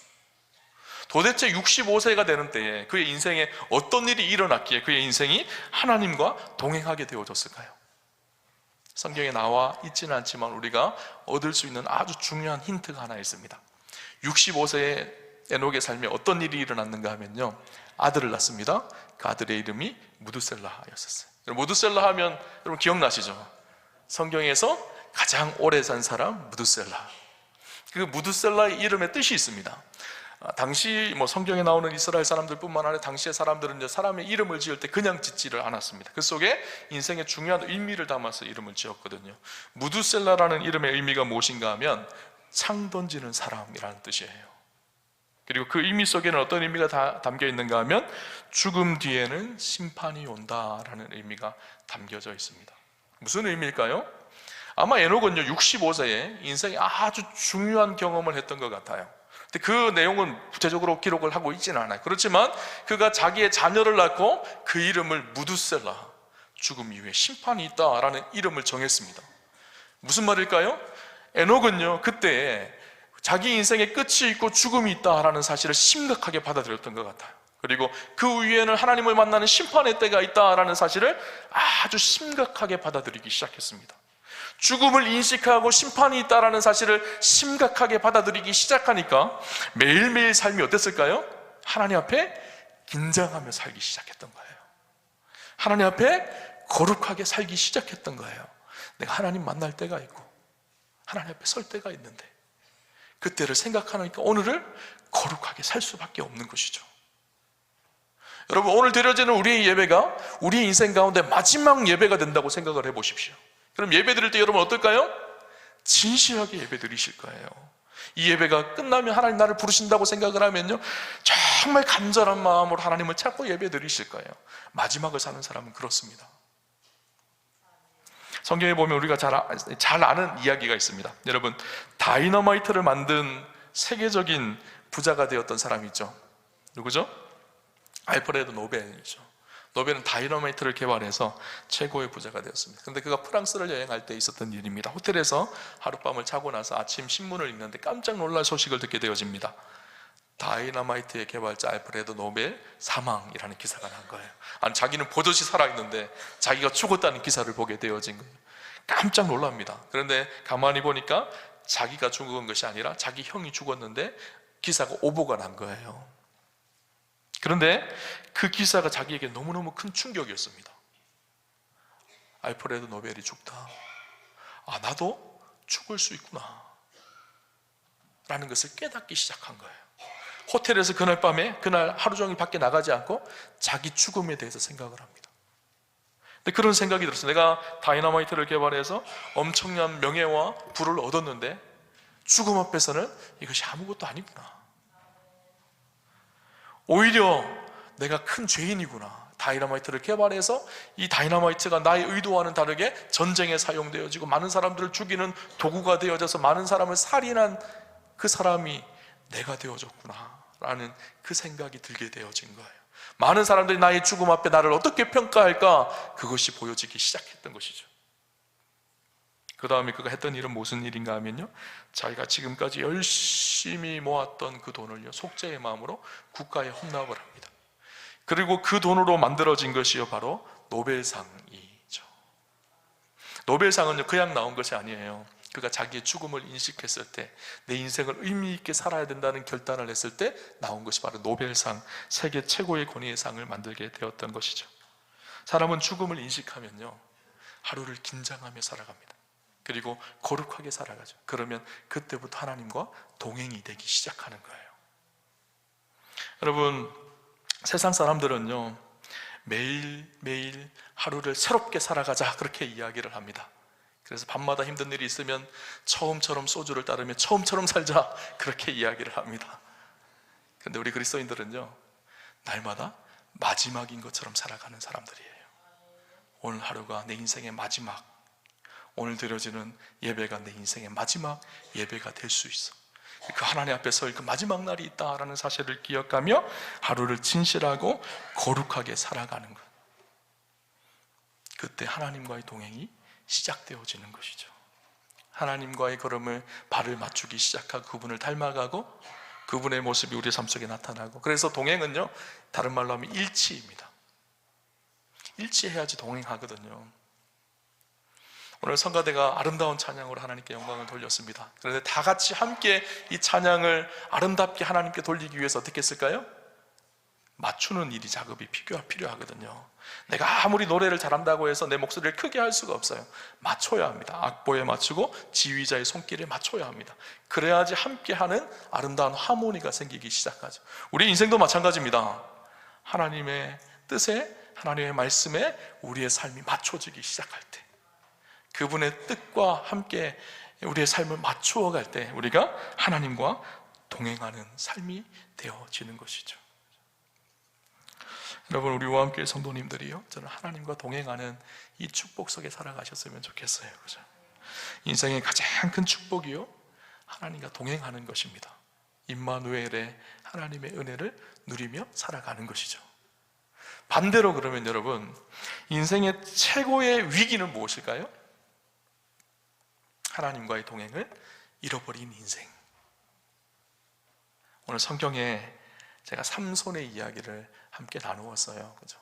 도대체 65세가 되는 때에 그의 인생에 어떤 일이 일어났기에 그의 인생이 하나님과 동행하게 되어졌을까요? 성경에 나와 있지는 않지만 우리가 얻을 수 있는 아주 중요한 힌트가 하나 있습니다. 65세의 에녹의 삶에 어떤 일이 일어났는가 하면요 아들을 낳습니다. 그 아들의 이름이 무두셀라였었어요. 무두셀라 하면 여러분 기억나시죠? 성경에서 가장 오래 산 사람 무두셀라. 그 무두셀라의 이름에 뜻이 있습니다. 당시 성경에 나오는 이스라엘 사람들뿐만 아니라 당시의 사람들은 이제 사람의 이름을 지을 때 그냥 짓지를 않았습니다. 그 속에 인생의 중요한 의미를 담아서 이름을 지었거든요. 무두셀라라는 이름의 의미가 무엇인가 하면 창 던지는 사람이라는 뜻이에요. 그리고 그 의미 속에는 어떤 의미가 담겨 있는가 하면 죽음 뒤에는 심판이 온다라는 의미가 담겨져 있습니다. 무슨 의미일까요? 아마 에녹은요 65세에 인생에 아주 중요한 경험을 했던 것 같아요. 근데 그 내용은 구체적으로 기록을 하고 있지는 않아요. 그렇지만 그가 자기의 자녀를 낳고 그 이름을 무두셀라, 죽음 이후에 심판이 있다라는 이름을 정했습니다. 무슨 말일까요? 에녹은요 그때 자기 인생의 끝이 있고 죽음이 있다라는 사실을 심각하게 받아들였던 것 같아요. 그리고 그 위에는 하나님을 만나는 심판의 때가 있다라는 사실을 아주 심각하게 받아들이기 시작했습니다. 죽음을 인식하고 심판이 있다라는 사실을 심각하게 받아들이기 시작하니까 매일매일 삶이 어땠을까요? 하나님 앞에 긴장하며 살기 시작했던 거예요. 하나님 앞에 거룩하게 살기 시작했던 거예요. 내가 하나님 만날 때가 있고 하나님 앞에 설 때가 있는데 그때를 생각하니까 오늘을 거룩하게 살 수밖에 없는 것이죠. 여러분, 오늘 드려지는 우리의 예배가 우리 인생 가운데 마지막 예배가 된다고 생각을 해보십시오. 그럼 예배 드릴 때 여러분 어떨까요? 진실하게 예배 드리실 거예요. 이 예배가 끝나면 하나님 나를 부르신다고 생각을 하면요 정말 간절한 마음으로 하나님을 찾고 예배 드리실 거예요. 마지막을 사는 사람은 그렇습니다. 성경에 보면 우리가 잘 아는 이야기가 있습니다. 여러분, 다이너마이트를 만든 세계적인 부자가 되었던 사람이 있죠. 누구죠? 알프레드 노벨이죠. 노벨은 다이너마이트를 개발해서 최고의 부자가 되었습니다. 근데 그가 프랑스를 여행할 때 있었던 일입니다. 호텔에서 하룻밤을 자고 나서 아침 신문을 읽는데 깜짝 놀랄 소식을 듣게 되어집니다. 다이너마이트의 개발자 알프레드 노벨 사망이라는 기사가 난 거예요. 아니, 자기는 버젓이 살아있는데 자기가 죽었다는 기사를 보게 되어진 거예요. 깜짝 놀랍니다. 그런데 가만히 보니까 자기가 죽은 것이 아니라 자기 형이 죽었는데 기사가 오보가 난 거예요. 그런데 그 기사가 자기에게 너무너무 큰 충격이었습니다. 알프레드 노벨이 죽다. 아, 나도 죽을 수 있구나 라는 것을 깨닫기 시작한 거예요. 호텔에서 그날 하루 종일 밖에 나가지 않고 자기 죽음에 대해서 생각을 합니다. 근데 그런 생각이 들었어요. 내가 다이너마이트를 개발해서 엄청난 명예와 부를 얻었는데 죽음 앞에서는 이것이 아무것도 아니구나. 오히려 내가 큰 죄인이구나. 다이너마이트를 개발해서 이 다이너마이트가 나의 의도와는 다르게 전쟁에 사용되어지고 많은 사람들을 죽이는 도구가 되어져서 많은 사람을 살인한 그 사람이 내가 되어졌구나 라는 그 생각이 들게 되어진 거예요. 많은 사람들이 나의 죽음 앞에 나를 어떻게 평가할까, 그것이 보여지기 시작했던 것이죠. 그 다음에 그가 했던 일은 무슨 일인가 하면요, 자기가 지금까지 열심히 모았던 그 돈을요 속죄의 마음으로 국가에 헌납을 합니다. 그리고 그 돈으로 만들어진 것이요 바로 노벨상이죠. 노벨상은요 그냥 나온 것이 아니에요. 그가 자기의 죽음을 인식했을 때, 내 인생을 의미 있게 살아야 된다는 결단을 했을 때 나온 것이 바로 노벨상, 세계 최고의 권위의 상을 만들게 되었던 것이죠. 사람은 죽음을 인식하면요 하루를 긴장하며 살아갑니다. 그리고 거룩하게 살아가죠. 그러면 그때부터 하나님과 동행이 되기 시작하는 거예요. 여러분, 세상 사람들은요 매일매일 하루를 새롭게 살아가자 그렇게 이야기를 합니다. 그래서 밤마다 힘든 일이 있으면 처음처럼 소주를 따르며 처음처럼 살자 그렇게 이야기를 합니다. 그런데 우리 그리스도인들은요 날마다 마지막인 것처럼 살아가는 사람들이에요. 오늘 하루가 내 인생의 마지막, 오늘 드려지는 예배가 내 인생의 마지막 예배가 될 수 있어. 그 하나님 앞에 설 그 마지막 날이 있다라는 사실을 기억하며 하루를 진실하고 거룩하게 살아가는 것, 그때 하나님과의 동행이 시작되어지는 것이죠. 하나님과의 걸음을 발을 맞추기 시작하고 그분을 닮아가고 그분의 모습이 우리 삶 속에 나타나고, 그래서 동행은요 다른 말로 하면 일치입니다. 일치해야지 동행하거든요. 오늘 성가대가 아름다운 찬양으로 하나님께 영광을 돌렸습니다. 그런데 다 같이 함께 이 찬양을 아름답게 하나님께 돌리기 위해서 어떻게 했을까요? 맞추는 일이 작업이 필요하거든요. 내가 아무리 노래를 잘한다고 해서 내 목소리를 크게 할 수가 없어요. 맞춰야 합니다. 악보에 맞추고 지휘자의 손길에 맞춰야 합니다. 그래야지 함께하는 아름다운 하모니가 생기기 시작하죠. 우리 인생도 마찬가지입니다. 하나님의 뜻에, 하나님의 말씀에 우리의 삶이 맞춰지기 시작할 때, 그분의 뜻과 함께 우리의 삶을 맞추어 갈 때 우리가 하나님과 동행하는 삶이 되어지는 것이죠. 여러분, 우리 오함교회 성도님들이요, 저는 하나님과 동행하는 이 축복 속에 살아가셨으면 좋겠어요. 그죠? 인생의 가장 큰 축복이요, 하나님과 동행하는 것입니다. 임마누엘의 하나님의 은혜를 누리며 살아가는 것이죠. 반대로 그러면 여러분, 인생의 최고의 위기는 무엇일까요? 하나님과의 동행을 잃어버린 인생. 오늘 성경에 제가 삼손의 이야기를 함께 나누었어요. 그죠?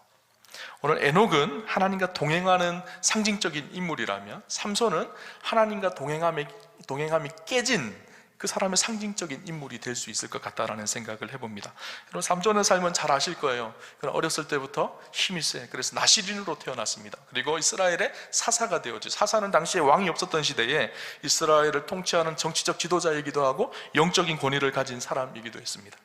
오늘 에녹은 하나님과 동행하는 상징적인 인물이라면, 삼손은 하나님과 동행함이 깨진 그 사람의 상징적인 인물이 될 수 있을 것 같다라는 생각을 해봅니다. 여러분, 삼손의 삶은 잘 아실 거예요. 어렸을 때부터 힘이 세. 그래서 나시린으로 태어났습니다. 그리고 이스라엘의 사사가 되었죠. 사사는 당시에 왕이 없었던 시대에 이스라엘을 통치하는 정치적 지도자이기도 하고 영적인 권위를 가진 사람이기도 했습니다.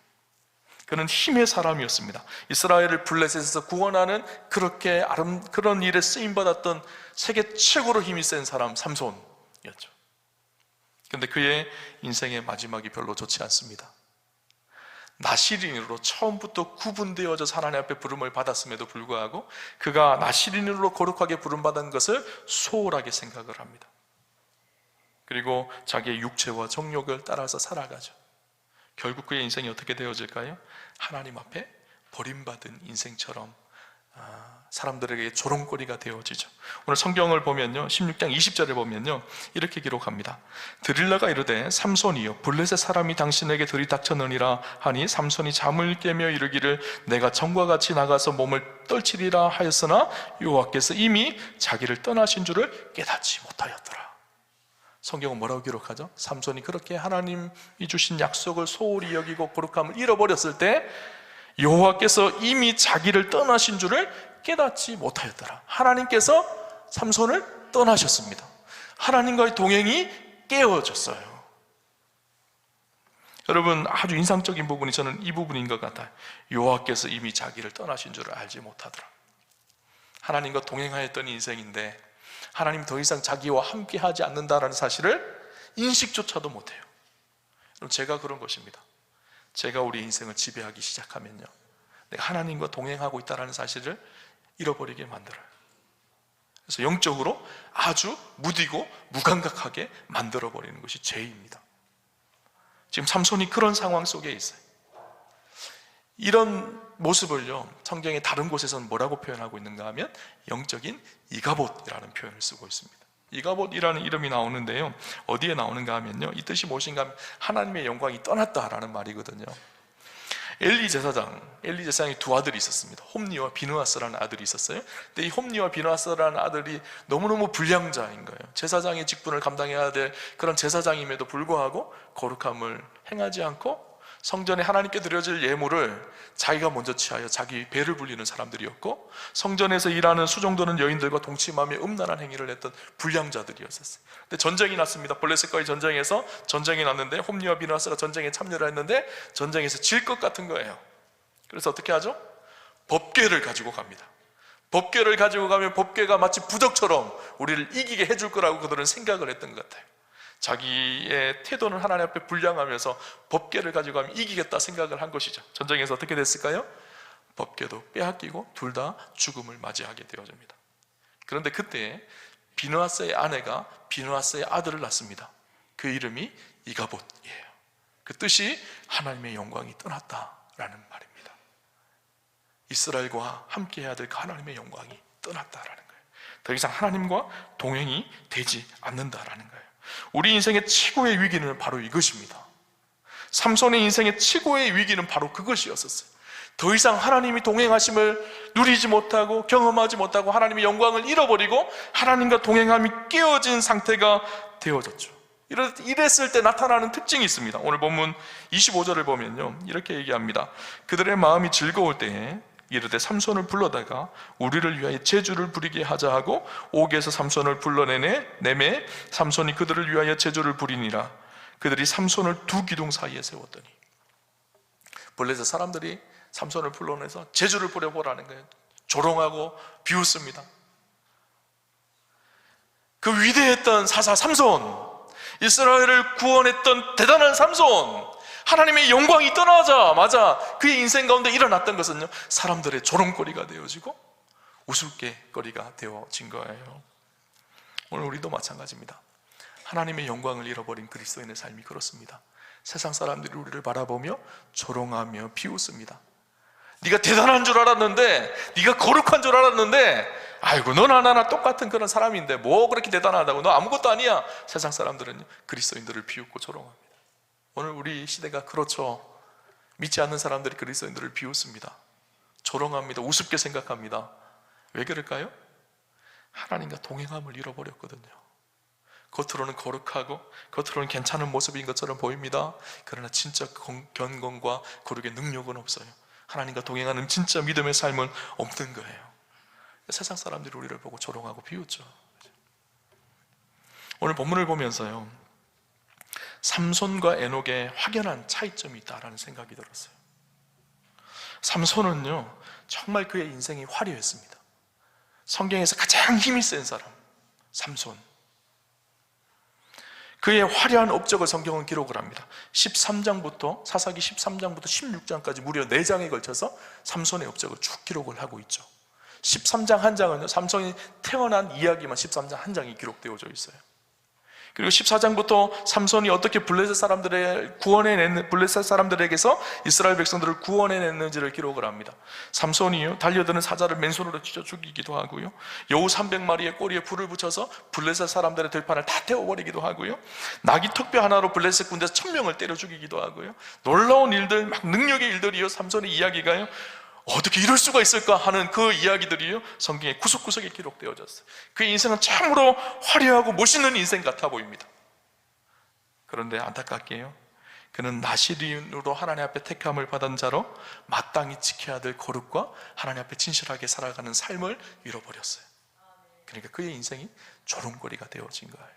그는 힘의 사람이었습니다. 이스라엘을 블레셋에서 구원하는 그런 일에 쓰임받았던 세계 최고로 힘이 센 사람 삼손이었죠. 그런데 그의 인생의 마지막이 별로 좋지 않습니다. 나시린으로 처음부터 구분되어져 하나님 앞에 부름을 받았음에도 불구하고 그가 나시린으로 거룩하게 부름받은 것을 소홀하게 생각을 합니다. 그리고 자기의 육체와 정욕을 따라서 살아가죠. 결국 그의 인생이 어떻게 되어질까요? 하나님 앞에 버림받은 인생처럼 사람들에게 조롱거리가 되어지죠. 오늘 성경을 보면요, 16장 20절에 보면요, 이렇게 기록합니다. 드릴라가 이르되 삼손이여, 블레셋 사람이 당신에게 들이닥쳤느니라 하니 삼손이 잠을 깨며 이르기를 내가 전과 같이 나가서 몸을 떨치리라 하였으나 여호와께서 이미 자기를 떠나신 줄을 깨닫지 못하였더라. 성경은 뭐라고 기록하죠? 삼손이 그렇게 하나님이 주신 약속을 소홀히 여기고 거룩함을 잃어버렸을 때 여호와께서 이미 자기를 떠나신 줄을 깨닫지 못하였더라. 하나님께서 삼손을 떠나셨습니다. 하나님과의 동행이 깨어졌어요. 여러분, 아주 인상적인 부분이 저는 이 부분인 것 같아요. 여호와께서 이미 자기를 떠나신 줄을 알지 못하더라. 하나님과 동행하였던 인생인데 하나님 더 이상 자기와 함께하지 않는다라는 사실을 인식조차도 못해요. 그럼 제가 그런 것입니다. 제가 우리 인생을 지배하기 시작하면요, 내가 하나님과 동행하고 있다는 사실을 잃어버리게 만들어요. 그래서 영적으로 아주 무디고 무감각하게 만들어버리는 것이 죄입니다. 지금 삼손이 그런 상황 속에 있어요. 이런 모습을요, 성경의 다른 곳에서는 뭐라고 표현하고 있는가 하면 영적인 이가봇이라는 표현을 쓰고 있습니다. 이가봇이라는 이름이 나오는데요, 어디에 나오는가 하면요, 이 뜻이 무엇인가 하면 하나님의 영광이 떠났다라는 말이거든요. 엘리 제사장이 두 아들이 있었습니다. 홈니와 비느하스라는 아들이 있었어요. 근데 이 홈니와 비느하스라는 아들이 너무너무 불량자인 거예요. 제사장의 직분을 감당해야 될 그런 제사장임에도 불구하고 거룩함을 행하지 않고 성전에 하나님께 드려질 예물을 자기가 먼저 취하여 자기 배를 불리는 사람들이었고, 성전에서 일하는 수종드는 여인들과 동침하며 음란한 행위를 했던 불량자들이었어요. 근데 전쟁이 났습니다. 블레셋과의 전쟁에서 전쟁이 났는데 홈니와 비느하스가 전쟁에 참여를 했는데 전쟁에서 질 것 같은 거예요. 그래서 어떻게 하죠? 법궤를 가지고 갑니다. 법궤를 가지고 가면 법궤가 마치 부적처럼 우리를 이기게 해줄 거라고 그들은 생각을 했던 것 같아요. 자기의 태도는 하나님 앞에 불량하면서 법궤를 가지고 가면 이기겠다 생각을 한 것이죠. 전쟁에서 어떻게 됐을까요? 법궤도 빼앗기고 둘 다 죽음을 맞이하게 되어집니다. 그런데 그때 비느하스의 아내가 비느하스의 아들을 낳습니다. 그 이름이 이가봇이에요. 그 뜻이 하나님의 영광이 떠났다라는 말입니다. 이스라엘과 함께해야 될 그 하나님의 영광이 떠났다라는 거예요. 더 이상 하나님과 동행이 되지 않는다라는 거예요. 우리 인생의 최고의 위기는 바로 이것입니다. 삼손의 인생의 최고의 위기는 바로 그것이었었어요. 더 이상 하나님이 동행하심을 누리지 못하고 경험하지 못하고 하나님의 영광을 잃어버리고 하나님과 동행함이 깨어진 상태가 되어졌죠. 이랬을 때 나타나는 특징이 있습니다. 오늘 본문 25절을 보면요, 이렇게 얘기합니다. 그들의 마음이 즐거울 때에 이르되 삼손을 불러다가 우리를 위하여 제주를 부리게 하자 하고 옥에서 삼손을 불러내매 삼손이 그들을 위하여 제주를 부리니라. 그들이 삼손을 두 기둥 사이에 세웠더니, 블레셋 사람들이 삼손을 불러내서 제주를 부려보라는 거예요. 조롱하고 비웃습니다. 그 위대했던 사사 삼손, 이스라엘을 구원했던 대단한 삼손, 하나님의 영광이 떠나자마자 그의 인생 가운데 일어났던 것은요, 사람들의 조롱거리가 되어지고 우스갯거리가 되어진 거예요. 오늘 우리도 마찬가지입니다. 하나님의 영광을 잃어버린 그리스도인의 삶이 그렇습니다. 세상 사람들이 우리를 바라보며 조롱하며 비웃습니다. 네가 대단한 줄 알았는데, 네가 거룩한 줄 알았는데, 아이고 너나 나나 똑같은 그런 사람인데 뭐 그렇게 대단하다고, 너 아무것도 아니야. 세상 사람들은 그리스도인들을 비웃고 조롱합니다. 오늘 우리 시대가 그렇죠. 믿지 않는 사람들이 그리스도인들을 비웃습니다. 조롱합니다. 우습게 생각합니다. 왜 그럴까요? 하나님과 동행함을 잃어버렸거든요. 겉으로는 거룩하고 겉으로는 괜찮은 모습인 것처럼 보입니다. 그러나 진짜 견건과 거룩의 능력은 없어요. 하나님과 동행하는 진짜 믿음의 삶은 없는 거예요. 세상 사람들이 우리를 보고 조롱하고 비웃죠. 오늘 본문을 보면서요, 삼손과 에녹의 확연한 차이점이 있다라는 생각이 들었어요. 삼손은요, 정말 그의 인생이 화려했습니다. 성경에서 가장 힘이 센 사람, 삼손. 그의 화려한 업적을 성경은 기록을 합니다. 13장부터, 사사기 13장부터 16장까지 무려 4장에 걸쳐서 삼손의 업적을 쭉 기록을 하고 있죠. 13장 한 장은요, 삼손이 태어난 이야기만 13장 한 장이 기록되어져 있어요. 그리고 14장부터 삼손이 어떻게 블레셋 사람들에게서 이스라엘 백성들을 구원해냈는지를 기록을 합니다. 삼손이요, 달려드는 사자를 맨손으로 찢어 죽이기도 하고요, 여우 300마리의 꼬리에 불을 붙여서 블레셋 사람들의 들판을 다 태워버리기도 하고요, 나귀 턱뼈 하나로 블레셋 군대에서 1000명을 때려 죽이기도 하고요, 놀라운 일들, 막 능력의 일들이요, 삼손의 이야기가요, 어떻게 이럴 수가 있을까 하는 그 이야기들이요, 성경에 구석구석에 기록되어졌어요. 그의 인생은 참으로 화려하고 멋있는 인생 같아 보입니다. 그런데 안타깝게요, 그는 나시린으로 하나님 앞에 택함을 받은 자로 마땅히 지켜야 될 거룩과 하나님 앞에 진실하게 살아가는 삶을 잃어버렸어요. 그러니까 그의 인생이 조롱거리가 되어진 거예요.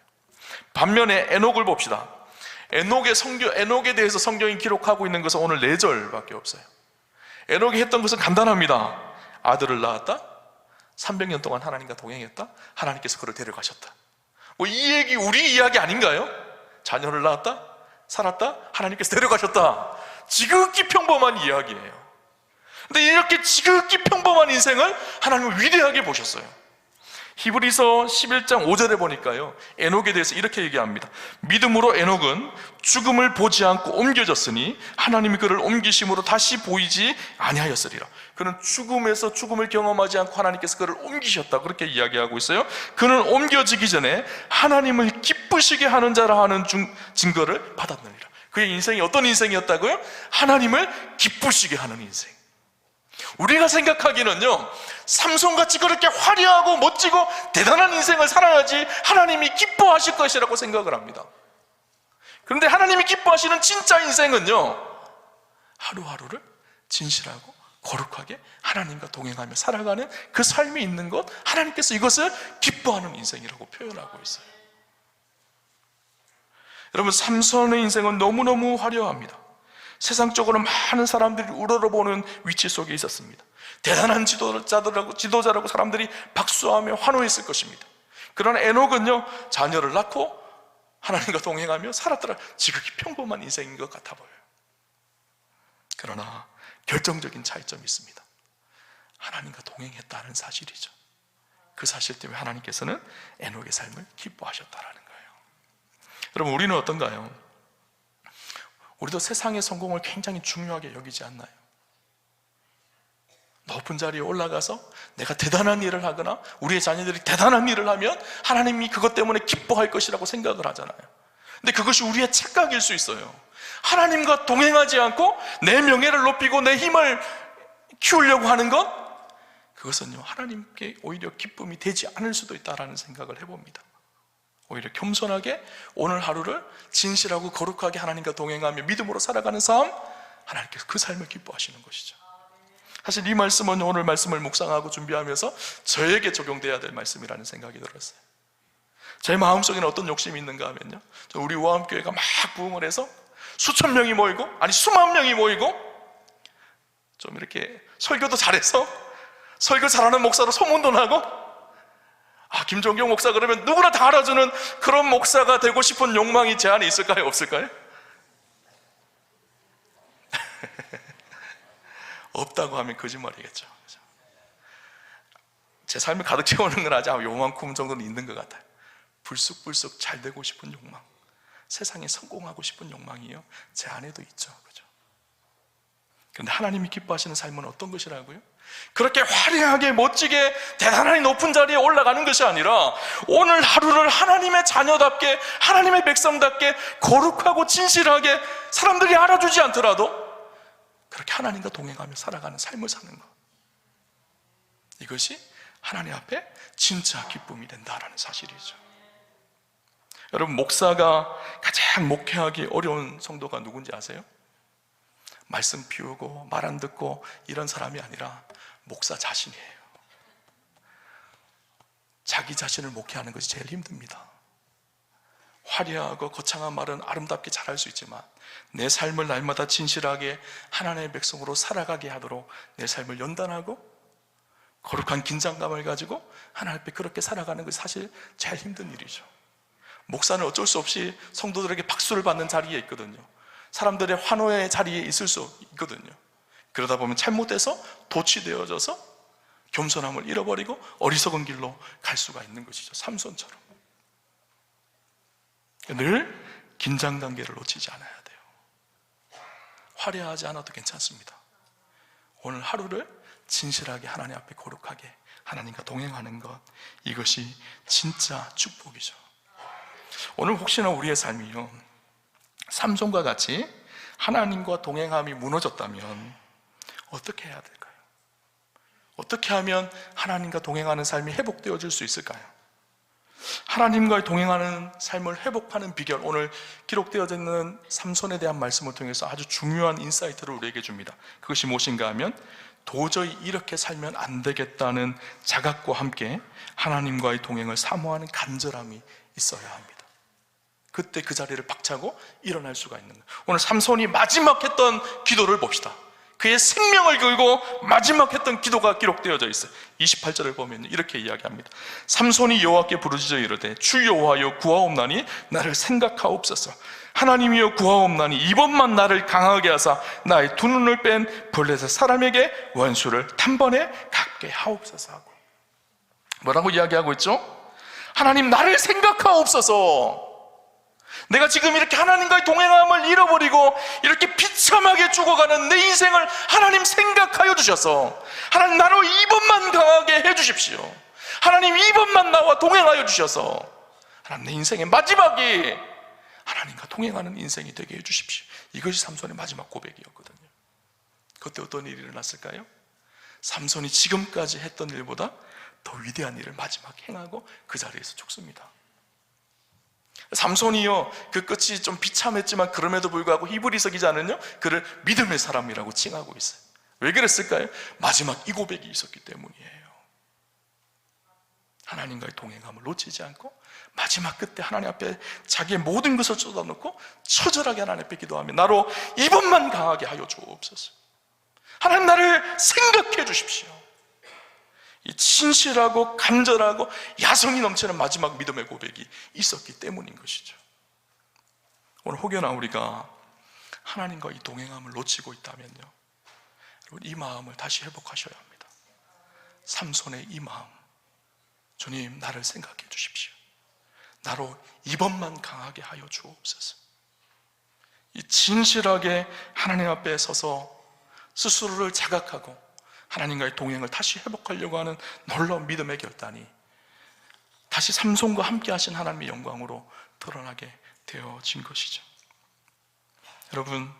반면에 에녹을 봅시다. 에녹에 대해서 성경이 기록하고 있는 것은 오늘 4절밖에 없어요. 에녹이 했던 것은 간단합니다. 아들을 낳았다, 300년 동안 하나님과 동행했다, 하나님께서 그를 데려가셨다. 뭐 이 얘기 우리 이야기 아닌가요? 자녀를 낳았다, 살았다, 하나님께서 데려가셨다. 지극히 평범한 이야기예요. 근데 이렇게 지극히 평범한 인생을 하나님은 위대하게 보셨어요. 히브리서 11장 5절에 보니까요, 에녹에 대해서 이렇게 얘기합니다. 믿음으로 에녹은 죽음을 보지 않고 옮겨졌으니 하나님이 그를 옮기심으로 다시 보이지 아니하였으리라. 그는 죽음에서 죽음을 경험하지 않고 하나님께서 그를 옮기셨다, 그렇게 이야기하고 있어요. 그는 옮겨지기 전에 하나님을 기쁘시게 하는 자라 하는 증거를 받았느니라. 그의 인생이 어떤 인생이었다고요? 하나님을 기쁘시게 하는 인생. 우리가 생각하기는요, 삼손같이 그렇게 화려하고 멋지고 대단한 인생을 살아야지 하나님이 기뻐하실 것이라고 생각을 합니다. 그런데 하나님이 기뻐하시는 진짜 인생은요, 하루하루를 진실하고 거룩하게 하나님과 동행하며 살아가는 그 삶이 있는 것, 하나님께서 이것을 기뻐하는 인생이라고 표현하고 있어요. 여러분, 삼손의 인생은 너무너무 화려합니다. 세상적으로 많은 사람들이 우러러보는 위치 속에 있었습니다. 대단한 지도자라고 사람들이 박수하며 환호했을 것입니다. 그러나 에녹은요, 자녀를 낳고 하나님과 동행하며 살았더라. 지극히 평범한 인생인 것 같아 보여요. 그러나 결정적인 차이점이 있습니다. 하나님과 동행했다는 사실이죠. 그 사실 때문에 하나님께서는 에녹의 삶을 기뻐하셨다라는 거예요. 여러분, 우리는 어떤가요? 우리도 세상의 성공을 굉장히 중요하게 여기지 않나요? 높은 자리에 올라가서 내가 대단한 일을 하거나 우리의 자녀들이 대단한 일을 하면 하나님이 그것 때문에 기뻐할 것이라고 생각을 하잖아요. 근데 그것이 우리의 착각일 수 있어요. 하나님과 동행하지 않고 내 명예를 높이고 내 힘을 키우려고 하는 것, 그것은요, 하나님께 오히려 기쁨이 되지 않을 수도 있다라는 생각을 해봅니다. 오히려 겸손하게 오늘 하루를 진실하고 거룩하게 하나님과 동행하며 믿음으로 살아가는 삶, 하나님께서 그 삶을 기뻐하시는 것이죠. 사실 이 말씀은 오늘 말씀을 묵상하고 준비하면서 저에게 적용돼야 될 말씀이라는 생각이 들었어요. 제 마음속에는 어떤 욕심이 있는가 하면요, 우리 우아함교회가 막 부흥을 해서 수천 명이 모이고, 아니 수만 명이 모이고, 좀 이렇게 설교도 잘해서 설교 잘하는 목사로 소문도 나고, 김종경 목사 그러면 누구나 다 알아주는 그런 목사가 되고 싶은 욕망이 제 안에 있을까요? 없을까요? 없다고 하면 거짓말이겠죠. 제 삶을 가득 채우는 건 아직 요만큼 정도는 있는 것 같아요. 불쑥불쑥 잘 되고 싶은 욕망, 세상에 성공하고 싶은 욕망이요, 제 안에도 있죠. 그죠? 그런데 하나님이 기뻐하시는 삶은 어떤 것이라고요? 그렇게 화려하게 멋지게 대단하게 높은 자리에 올라가는 것이 아니라 오늘 하루를 하나님의 자녀답게, 하나님의 백성답게 거룩하고 진실하게, 사람들이 알아주지 않더라도 그렇게 하나님과 동행하며 살아가는 삶을 사는 것, 이것이 하나님 앞에 진짜 기쁨이 된다라는 사실이죠. 여러분, 목사가 가장 목회하기 어려운 성도가 누군지 아세요? 말씀 피우고 말 안 듣고 이런 사람이 아니라 목사 자신이에요. 자기 자신을 목회하는 것이 제일 힘듭니다. 화려하고 거창한 말은 아름답게 잘할 수 있지만 내 삶을 날마다 진실하게 하나님의 백성으로 살아가게 하도록 내 삶을 연단하고 거룩한 긴장감을 가지고 하나님 앞에 그렇게 살아가는 것이 사실 제일 힘든 일이죠. 목사는 어쩔 수 없이 성도들에게 박수를 받는 자리에 있거든요. 사람들의 환호의 자리에 있을 수 있거든요. 그러다 보면 잘못돼서 도취되어져서 겸손함을 잃어버리고 어리석은 길로 갈 수가 있는 것이죠. 삼손처럼. 늘 긴장 단계를 놓치지 않아야 돼요. 화려하지 않아도 괜찮습니다. 오늘 하루를 진실하게 하나님 앞에 거룩하게 하나님과 동행하는 것, 이것이 진짜 축복이죠. 오늘 혹시나 우리의 삶이요, 삼손과 같이 하나님과 동행함이 무너졌다면 어떻게 해야 될까요? 어떻게 하면 하나님과 동행하는 삶이 회복되어질 수 있을까요? 하나님과 동행하는 삶을 회복하는 비결, 오늘 기록되어져 있는 삼손에 대한 말씀을 통해서 아주 중요한 인사이트를 우리에게 줍니다. 그것이 무엇인가 하면 도저히 이렇게 살면 안 되겠다는 자각과 함께 하나님과의 동행을 사모하는 간절함이 있어야 합니다. 그때 그 자리를 박차고 일어날 수가 있는 거예요. 오늘 삼손이 마지막 했던 기도를 봅시다. 그의 생명을 걸고 마지막 했던 기도가 기록되어져 있어요. 28절을 보면 이렇게 이야기합니다. 삼손이 여호와께 부르짖어 이르되 주 여호와여 구하옵나니 나를 생각하옵소서. 하나님이여 구하옵나니 이번만 나를 강하게 하사 나의 두 눈을 뺀 블레셋 사람에게 원수를 단번에 갚게 하옵소서 하고, 뭐라고 이야기하고 있죠? 하나님, 나를 생각하옵소서. 내가 지금 이렇게 하나님과의 동행함을 잃어버리고 이렇게 비참하게 죽어가는 내 인생을 하나님 생각하여 주셔서 하나님, 나로 이번만 강하게 해주십시오. 하나님, 이번만 나와 동행하여 주셔서 하나님, 내 인생의 마지막이 하나님과 동행하는 인생이 되게 해주십시오. 이것이 삼손의 마지막 고백이었거든요. 그때 어떤 일이 일어났을까요? 삼손이 지금까지 했던 일보다 더 위대한 일을 마지막 행하고 그 자리에서 죽습니다. 삼손이요, 그 끝이 좀 비참했지만 그럼에도 불구하고 히브리서 기자는요, 그를 믿음의 사람이라고 칭하고 있어요. 왜 그랬을까요? 마지막 이 고백이 있었기 때문이에요. 하나님과의 동행함을 놓치지 않고 마지막 끝에 하나님 앞에 자기의 모든 것을 쏟아놓고 처절하게 하나님 앞에 기도하며 나로 이번만 강하게 하여 주옵소서. 하나님, 나를 생각해 주십시오. 이 진실하고 간절하고 야성이 넘치는 마지막 믿음의 고백이 있었기 때문인 것이죠. 오늘 혹여나 우리가 하나님과 이 동행함을 놓치고 있다면요, 여러분, 이 마음을 다시 회복하셔야 합니다. 삼손의 이 마음, 주님, 나를 생각해 주십시오. 나로 이번만 강하게 하여 주옵소서. 이 진실하게 하나님 앞에 서서 스스로를 자각하고 하나님과의 동행을 다시 회복하려고 하는 놀라운 믿음의 결단이 다시 삼손과 함께 하신 하나님의 영광으로 드러나게 되어진 것이죠. 여러분,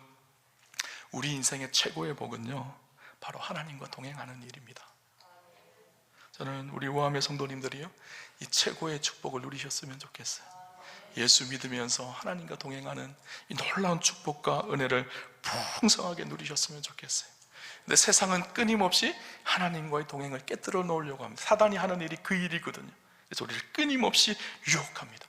우리 인생의 최고의 복은요, 바로 하나님과 동행하는 일입니다. 저는 우리 우아함의 성도님들이요, 이 최고의 축복을 누리셨으면 좋겠어요. 예수 믿으면서 하나님과 동행하는 이 놀라운 축복과 은혜를 풍성하게 누리셨으면 좋겠어요. 근데 세상은 끊임없이 하나님과의 동행을 깨뜨려 놓으려고 합니다. 사단이 하는 일이 그 일이거든요. 그래서 우리를 끊임없이 유혹합니다.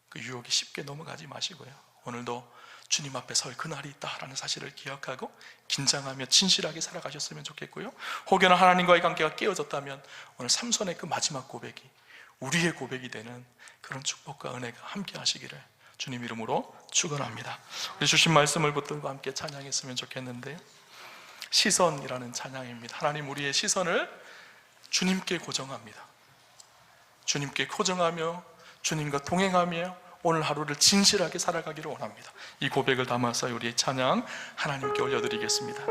그 유혹이 쉽게 넘어가지 마시고요, 오늘도 주님 앞에 설 그날이 있다라는 사실을 기억하고 긴장하며 진실하게 살아가셨으면 좋겠고요, 혹여나 하나님과의 관계가 깨어졌다면 오늘 삼손의 그 마지막 고백이 우리의 고백이 되는 그런 축복과 은혜가 함께 하시기를 주님 이름으로 축원합니다. 우리 주신 말씀을 붙들고 함께 찬양했으면 좋겠는데요, 시선이라는 찬양입니다. 하나님, 우리의 시선을 주님께 고정합니다. 주님께 고정하며 주님과 동행하며 오늘 하루를 진실하게 살아가기를 원합니다. 이 고백을 담아서 우리의 찬양 하나님께 올려드리겠습니다.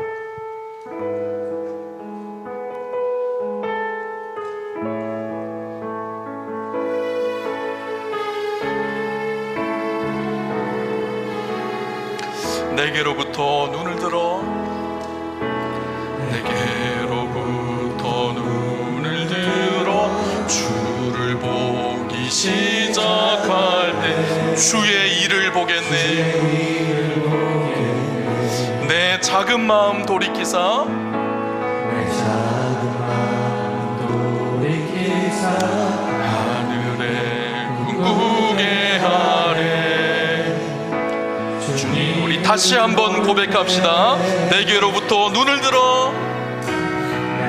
내게로부터 눈을 들어, 내게로부터 눈을 들어 주를 보기 시작할 때 주의 일을 보겠네. 내 작은 마음 돌이키사, 하늘에 꿈꾸게 하래. 주님, 우리 다시 한번 고백합시다. 내게로부터 눈을 들어,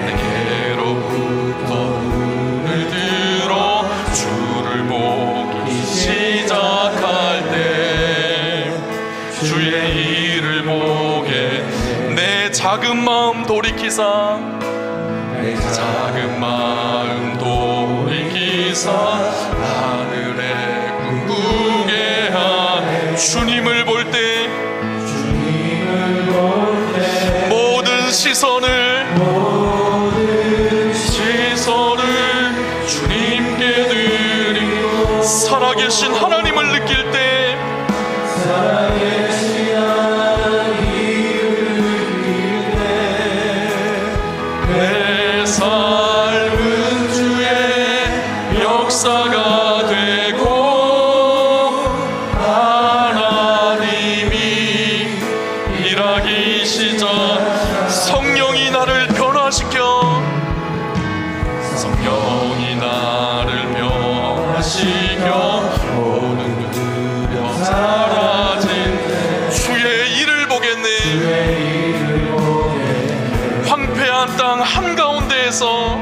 내게로부터 눈을 들어 주를 보기 시작할 때 주의 일을 보게. 내 작은 마음 돌이키사, 내 작은 마음 돌이키사 하늘에 꿈꾸게 하네. 주님을 볼 때 모든 시선을 주님께 드리고 살아계신 하나님을 느낄 때 내 삶은 주의 역사가 되고 하나님이 일하기 시작. 성령이 나를 변화시켜, 성령이 나를 변화시켜 모든 두려움 사라진 주의 일을 보겠네. 황폐한 땅 한가운데에서,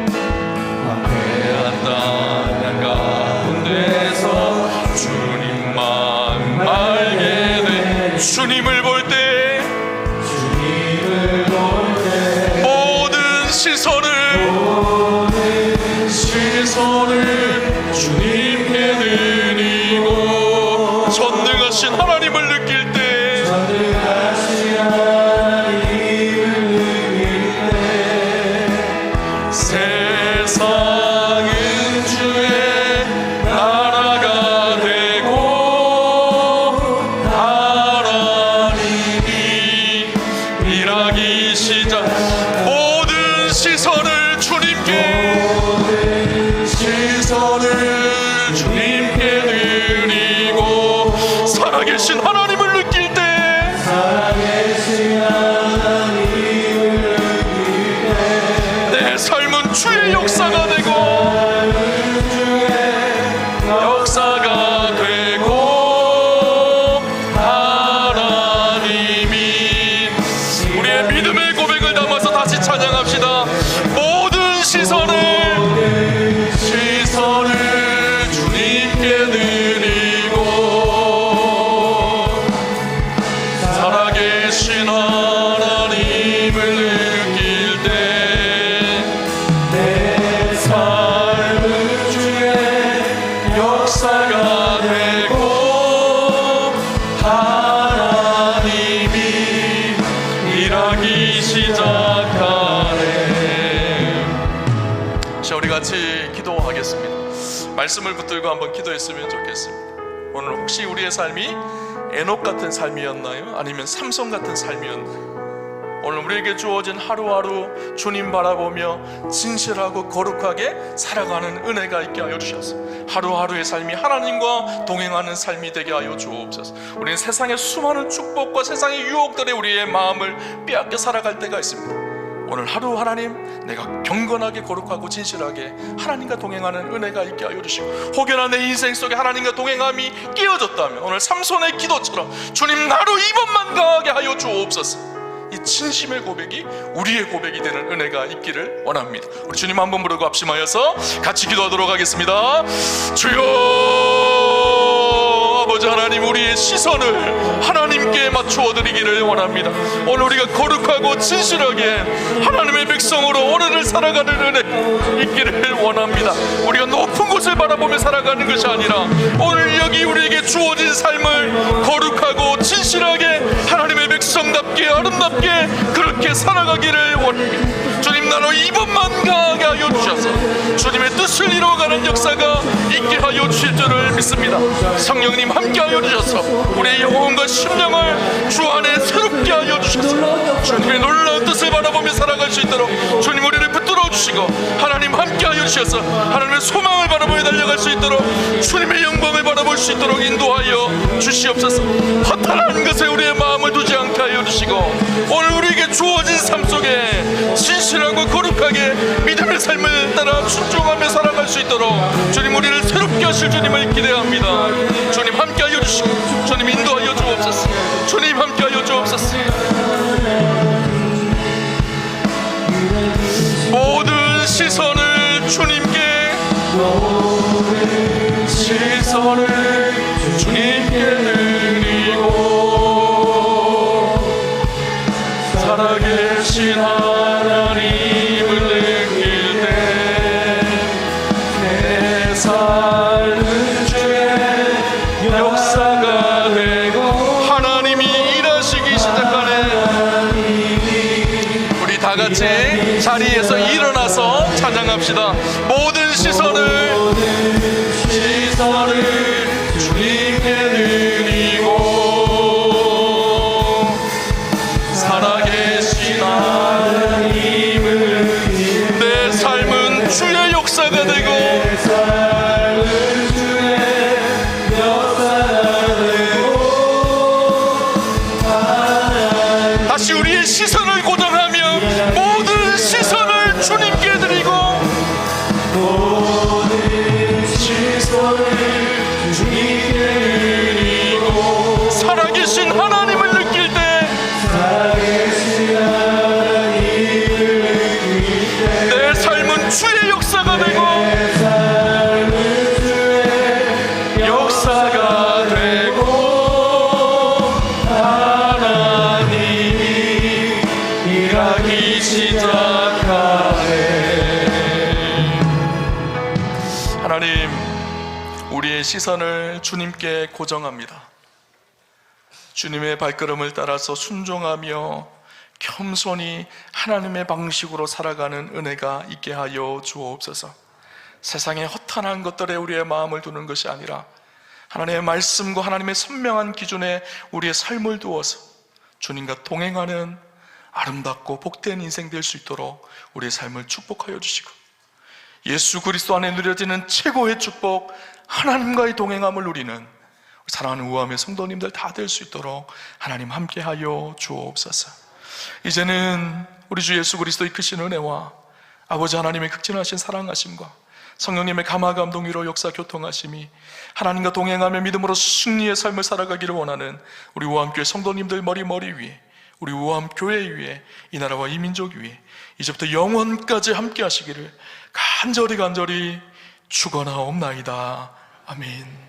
황폐한 땅 한가운데에서 주님만 알게 돼. 주님을 볼 때 모든 시선을 주님께 드리고 전능하신 하나님을 느낄 때 세상은 주의 나라가 되고 하나님이 일하기 시작. 모든 시선을 주님께 드리고 살아계신 하나님을 느낄 때 내 삶은 주의 역사가 되고 하나님이 우리의 믿음의 고백을 담아서 다시 찬양합시다. 모든 시선을 주님께 드리고 살아계신 하나님을 느낄 때 내 삶은 주의 역사가 되고 하나님이 일하기 시작하네. 자, 우리 같이 기도하겠습니다. 말씀을 붙들고 한번 기도했으면 좋겠습니다. 오늘 혹시 우리의 삶이 에녹 같은 삶이었나요? 아니면 삼손 같은 삶이었나요? 오늘 우리에게 주어진 하루하루 주님 바라보며 진실하고 거룩하게 살아가는 은혜가 있게 하여 주셔서 하루하루의 삶이 하나님과 동행하는 삶이 되게 하여 주옵소서. 우리는 세상의 수많은 축복과 세상의 유혹들에 우리의 마음을 빼앗겨 살아갈 때가 있습니다. 오늘 하루 하나님, 내가 경건하게 거룩하고 진실하게 하나님과 동행하는 은혜가 있게 하여 주시고, 혹여나 내 인생 속에 하나님과 동행함이 깨어졌다면 오늘 삼손의 기도처럼 주님 나로 이번만 가게 하여 주옵소서. 이 진심의 고백이 우리의 고백이 되는 은혜가 있기를 원합니다. 우리 주님 한번 부르고 합심하여서 같이 기도하도록 하겠습니다. 주여, 아버지 하나님, 우리의 시선을 하나님께 맞추어 드리기를 원합니다. 오늘 우리가 거룩하고 진실하게 하나님의 백성으로 오늘을 살아가는 은혜 있기를 원합니다. 우리가 높은 곳을 바라보며 살아가는 것이 아니라 오늘 여기 우리에게 주어진 삶을 거룩하고 진실하게 하나님의 백성답게 아름답게 그렇게 살아가기를 원합니다. 주님, 나로 이번만 가게 하여 주셔서 주님의 뜻을 이루어가는 역사가 있게 하여 주실 줄을 믿습니다. 성령님 함께 하여 주셔서 우리의 영혼과 심령을 주 안에 새롭게 하여 주셔서 주님의 놀라운 뜻을 바라보며 살아갈 수 있도록 주님 우리를 붙들어 주시고, 하나님 함께 하여 주셔서 하나님의 소망을 바라보며 달려갈 수 있도록 주님의 영광을 바라볼 수 있도록 인도하여 주시옵소서. 허탄한 것에 우리의 마음을 두지 않게 하여 주시고, 오늘 우리에게 주어진 삶 속에 진실하고 거룩하게 믿음의 삶을 따라 순종하며 살아갈 수 있도록 주님 우리를 새롭게 하실 주님을 기대합니다. 주님 함께 하여 주시고 주님 인도하여 주옵소서. 주님 함께 하여 주옵소서. 모든 시선을 주님께, 시선을 주님께 드리고 살아계신 하나님을 느낄 때 내 삶은 주의 역사가 되고 하나님이 일하시기 시작하네. 우리 다 같이 자리에서 일어나서 찬양합시다. 모든 시선을 주님께 드리고 살아계신 하나님을, 내 삶은 주의 역사가 되고 다시 우리의 시선을 고정하며 모든 시선을 주님께 드리고 살아계신 하나님을 느낄 때 내 삶은 주의 역사가 되고 역사가 되고 하나님이 일하기 시작하네. 하나님, 우리의 시선을 주님께 고정합니다. 주님의 발걸음을 따라서 순종하며 겸손히 하나님의 방식으로 살아가는 은혜가 있게 하여 주옵소서. 세상의 허탄한 것들에 우리의 마음을 두는 것이 아니라 하나님의 말씀과 하나님의 선명한 기준에 우리의 삶을 두어서 주님과 동행하는 아름답고 복된 인생 될 수 있도록 우리의 삶을 축복하여 주시고, 예수 그리스도 안에 누려지는 최고의 축복, 하나님과의 동행함을 누리는 사랑하는 우아함의 성도님들 다 될 수 있도록 하나님 함께하여 주옵소서. 이제는 우리 주 예수 그리스도의 크신 은혜와 아버지 하나님의 극진하신 사랑하심과 성령님의 감화 감동 위로 역사 교통하심이 하나님과 동행하며 믿음으로 승리의 삶을 살아가기를 원하는 우리 우아함교회 성도님들 머리 위에, 우리 우아함교회 위에, 이 나라와 이 민족 위에 이제부터 영원까지 함께 하시기를 간절히 축원하옵나이다. 아멘.